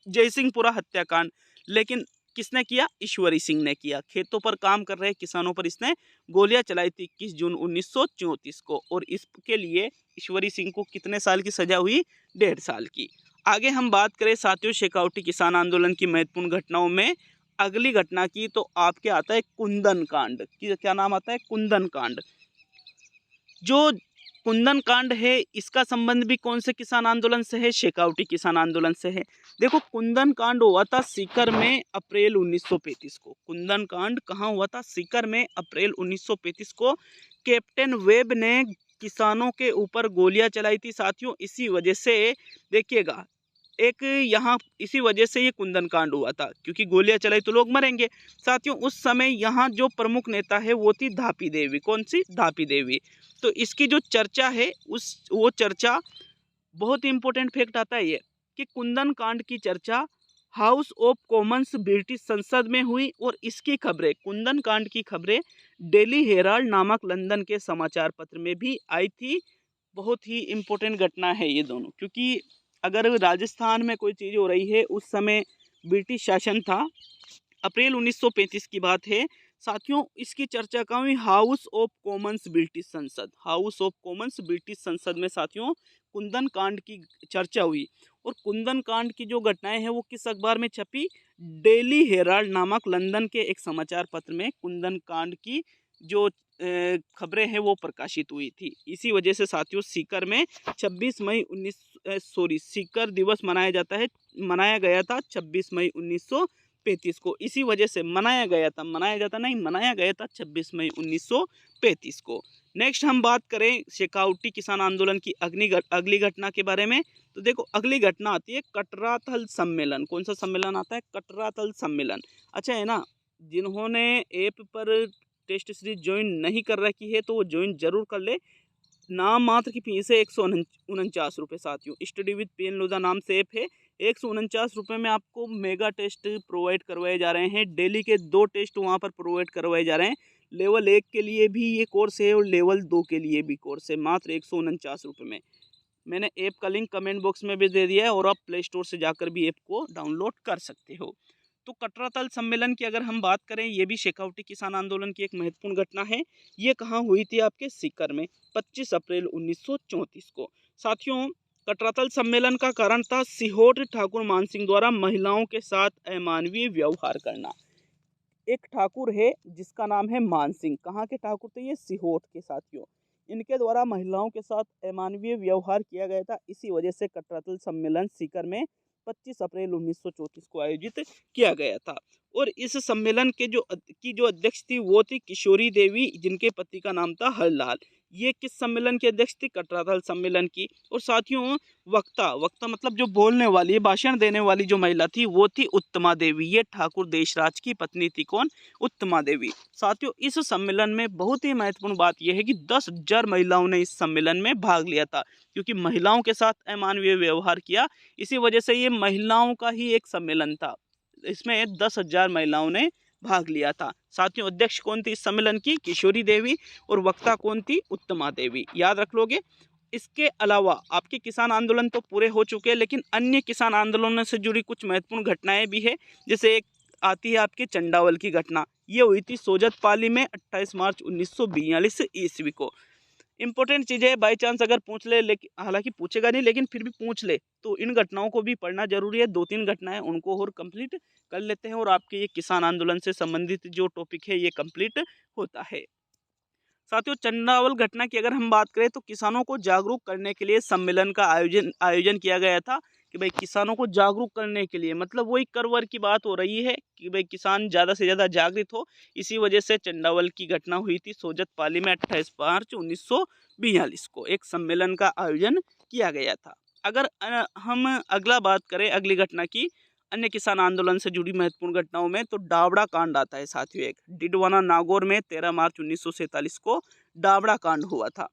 जयसिंहपुरा हत्याकांड। लेकिन किसने किया? ईश्वरी सिंह ने किया। खेतों पर काम कर रहे किसानों पर इसने गोलियां चलाई थी 21 जून 1934 को। और इसके लिए ईश्वरी सिंह को कितने साल की सजा हुई? 1.5 साल की। आगे हम बात करें साथियों शेखावटी किसान आंदोलन की महत्वपूर्ण घटनाओं में अगली घटना की, तो आपके आता है कुंदन कांड। क्या नाम आता है? कुंदन कांड। जो कुंदन कांड है इसका संबंध भी कौन से किसान आंदोलन से है? शेखावटी किसान आंदोलन से है। देखो कुंदन कांड हुआ था सीकर में अप्रैल 1935 को। कुंदन कांड कहाँ हुआ था? सीकर में अप्रैल 1935 को। कैप्टन वेब ने किसानों के ऊपर गोलियां चलाई थी साथियों। इसी वजह से देखिएगा एक यहाँ इसी वजह से ये कुंदन कांड हुआ था, क्योंकि गोलियां चलाई तो लोग मरेंगे साथियों। उस समय यहाँ जो प्रमुख नेता है वो थी धापी देवी। कौन सी? धापी देवी। तो इसकी जो चर्चा है वो चर्चा बहुत इंपॉर्टेंट फैक्ट आता है ये कि कुंदन कांड की चर्चा हाउस ऑफ कॉमन्स ब्रिटिश संसद में हुई। और इसकी खबरें, कुंदन कांड की खबरें डेली हेराल्ड नामक लंदन के समाचार पत्र में भी आई थी। बहुत ही इंपॉर्टेंट घटना है ये दोनों, क्योंकि अगर राजस्थान में कोई चीज़ हो रही है, उस समय ब्रिटिश शासन था, अप्रैल 1935 की बात है साथियों। इसकी चर्चा कहाँ हुई? हाउस ऑफ कॉमन्स ब्रिटिश संसद। हाउस ऑफ कॉमन्स ब्रिटिश संसद में साथियों कुंदन कांड की चर्चा हुई। और कुंदन कांड की जो घटनाएं हैं वो किस अखबार में छपी? डेली हेराल्ड नामक लंदन के एक समाचार पत्र में कुंदन कांड की जो खबरें हैं वो प्रकाशित हुई थी। इसी वजह से साथियों सीकर में 26 मई सीकर दिवस मनाया गया था 26 मई 1935 को। इसी वजह से मनाया गया था, मनाया जाता नहीं, मनाया गया था 26 मई 1935 को। नेक्स्ट हम बात करें शेखावटी किसान आंदोलन की अगली घटना के बारे में। तो देखो अगली घटना आती है कटराथल सम्मेलन। कौन सा सम्मेलन आता है? कटराथल सम्मेलन। अच्छा है ना, जिन्होंने ऐप पर टेस्ट सीरीज ज्वाइन नहीं कर रखी है तो वो ज्वाइन जरूर कर ले। नाम मात्र की फीस है 149 रुपये साथियों। स्टडी विद पीएन लोधा नाम से ऐप है। 149 रुपये में आपको मेगा टेस्ट प्रोवाइड करवाए जा रहे हैं। डेली के 2 टेस्ट वहाँ पर प्रोवाइड करवाए जा रहे हैं। लेवल 1 के लिए भी ये कोर्स है और लेवल 2 के लिए भी कोर्स है, मात्र 149 रुपये में। मैंने ऐप का लिंक कमेंट बॉक्स में भी दे दिया है और आप प्ले स्टोर से जाकर भी ऐप को डाउनलोड कर सकते हो। तो कटरातल सम्मेलन की अगर हम बात करें, ये भी शेखावटी किसान आंदोलन की एक महत्वपूर्ण घटना है। ये कहाँ हुई थी? आपके सीकर में 25 अप्रैल 1934 को। साथियों, कटरातल सम्मेलन का कारण था सिहोर ठाकुर मानसिंह द्वारा महिलाओं के साथ अमानवीय व्यवहार करना। एक ठाकुर है जिसका नाम है मानसिंह। कहाँ के ठाकुर थे ये? सिहोर के। साथियों, इनके द्वारा महिलाओं के साथ अमानवीय व्यवहार किया गया था। इसी वजह से कटरातल सम्मेलन सीकर में 25 अप्रैल 1934 को आयोजित किया गया था। और इस सम्मेलन के जो अध्यक्ष थी वो थी किशोरी देवी, जिनके पति का नाम था हरलाल। ये किस सम्मेलन के अध्यक्ष थी? कटरातल सम्मेलन की। और साथियों, वक्ता मतलब जो बोलने वाली, भाषण देने वाली जो महिला थी वो थी उत्तमा देवी। ये ठाकुर देशराज की पत्नी थी। कौन? उत्तमा देवी। साथियों, इस सम्मेलन में बहुत ही महत्वपूर्ण बात यह है कि 10,000 महिलाओं ने इस सम्मेलन में भाग लिया था, क्योंकि महिलाओं के साथ अमानवीय व्यवहार किया। इसी वजह से ये महिलाओं का ही एक सम्मेलन था। इसमें 10,000 महिलाओं ने भाग लिया था। साथियों, अध्यक्ष कौन थी इस सम्मेलन की? किशोरी देवी। और वक्ता कौन थी? उत्तमा देवी। याद रख लोगे। इसके अलावा आपके किसान आंदोलन तो पूरे हो चुके हैं, लेकिन अन्य किसान आंदोलनों से जुड़ी कुछ महत्वपूर्ण घटनाएं भी है। जैसे एक आती है आपके चंडावल की घटना। ये हुई थी सोजत पाली में 28 मार्च 1942 ईस्वी को। इंपॉर्टेंट चीज़ है, बाई चांस अगर पूछ ले, लेकिन हालांकि पूछेगा नहीं, लेकिन फिर भी पूछ ले तो इन घटनाओं को भी पढ़ना जरूरी है। 2-3 घटनाएं उनको और कंप्लीट कर लेते हैं और आपके ये किसान आंदोलन से संबंधित जो टॉपिक है ये कंप्लीट होता है। साथियों, चंडावल घटना की अगर हम बात करें तो किसानों को जागरूक करने के लिए सम्मेलन का आयोजन किया गया था कि भाई किसानों को जागरूक करने के लिए, मतलब वही कर वर की बात हो रही है कि भाई किसान ज़्यादा से ज़्यादा जागृत हो। इसी वजह से चंडावल की घटना हुई थी सोजत पाली में 28 मार्च 1942 को। एक सम्मेलन का आयोजन किया गया था। अगर हम अगला बात करें अगली घटना की, अन्य किसान आंदोलन से जुड़ी महत्वपूर्ण घटनाओं में, तो डावड़ा कांड आता है साथियों। एक डिडवाना नागौर में 13 मार्च 1947 को डावड़ा कांड हुआ था,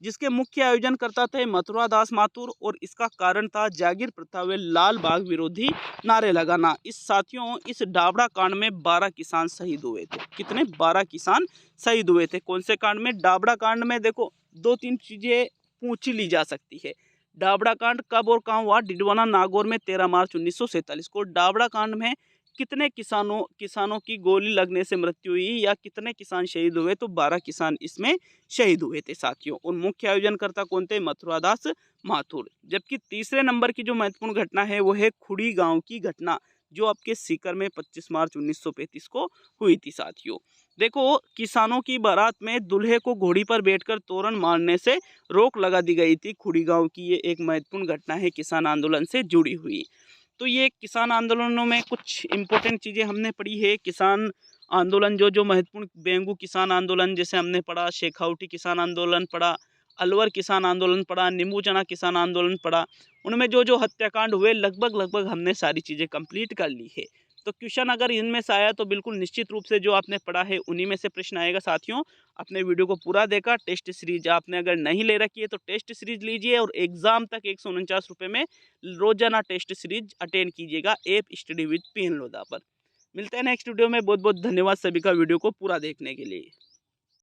जिसके मुख्य आयोजनकर्ता थे मथुरा दास माथुर। और इसका कारण था जागीर प्रथा व लाल बाग विरोधी नारे लगाना। इस डावड़ा कांड में 12 किसान शहीद हुए थे। कितने? 12 किसान शहीद हुए थे। कौन से कांड में? डावड़ा कांड में। देखो 2-3 चीजें पूछ ली जा सकती है। डावड़ा कांड कब और कहाँ हुआ? डिडवाना नागौर में 13 मार्च 1947 को। डावड़ा कांड में कितने किसानों की गोली लगने से मृत्यु हुई या कितने किसान शहीद हुए? तो 12 किसान इसमें शहीद हुए थे साथियों। और मुख्य आयोजनकर्ता कौन थे? मथुरा दास माथुर। जबकि तीसरे नंबर की जो महत्वपूर्ण घटना है वो है खुड़ी गांव की घटना, जो आपके सीकर में 25 मार्च 1935 को हुई थी साथियों। देखो, किसानों की बारात में दूल्हे को घोड़ी पर बैठकर तोरण मारने से रोक लगा दी गई थी। खुड़ी गांव की ये एक महत्वपूर्ण घटना है किसान आंदोलन से जुड़ी हुई। तो ये किसान आंदोलनों में कुछ इंपॉर्टेंट चीज़ें हमने पढ़ी है। किसान आंदोलन जो महत्वपूर्ण, बेंगू किसान आंदोलन जैसे हमने पढ़ा, शेखावटी किसान आंदोलन पढ़ा, अलवर किसान आंदोलन पढ़ा, नींबू चना किसान आंदोलन पढ़ा। उनमें जो हत्याकांड हुए लगभग हमने सारी चीज़ें कंप्लीट कर ली है। तो क्वेश्चन अगर इनमें से आया तो बिल्कुल निश्चित रूप से जो आपने पढ़ा है उन्हीं में से प्रश्न आएगा साथियों। अपने वीडियो को पूरा देखा। टेस्ट सीरीज आपने अगर नहीं ले रखी है तो टेस्ट सीरीज लीजिए और एग्जाम तक 149 रुपये में रोजाना टेस्ट सीरीज अटेंड कीजिएगा app study with P N Lodha पर। मिलते हैं नेक्स्ट वीडियो में। बहुत बहुत धन्यवाद सभी का वीडियो को पूरा देखने के लिए।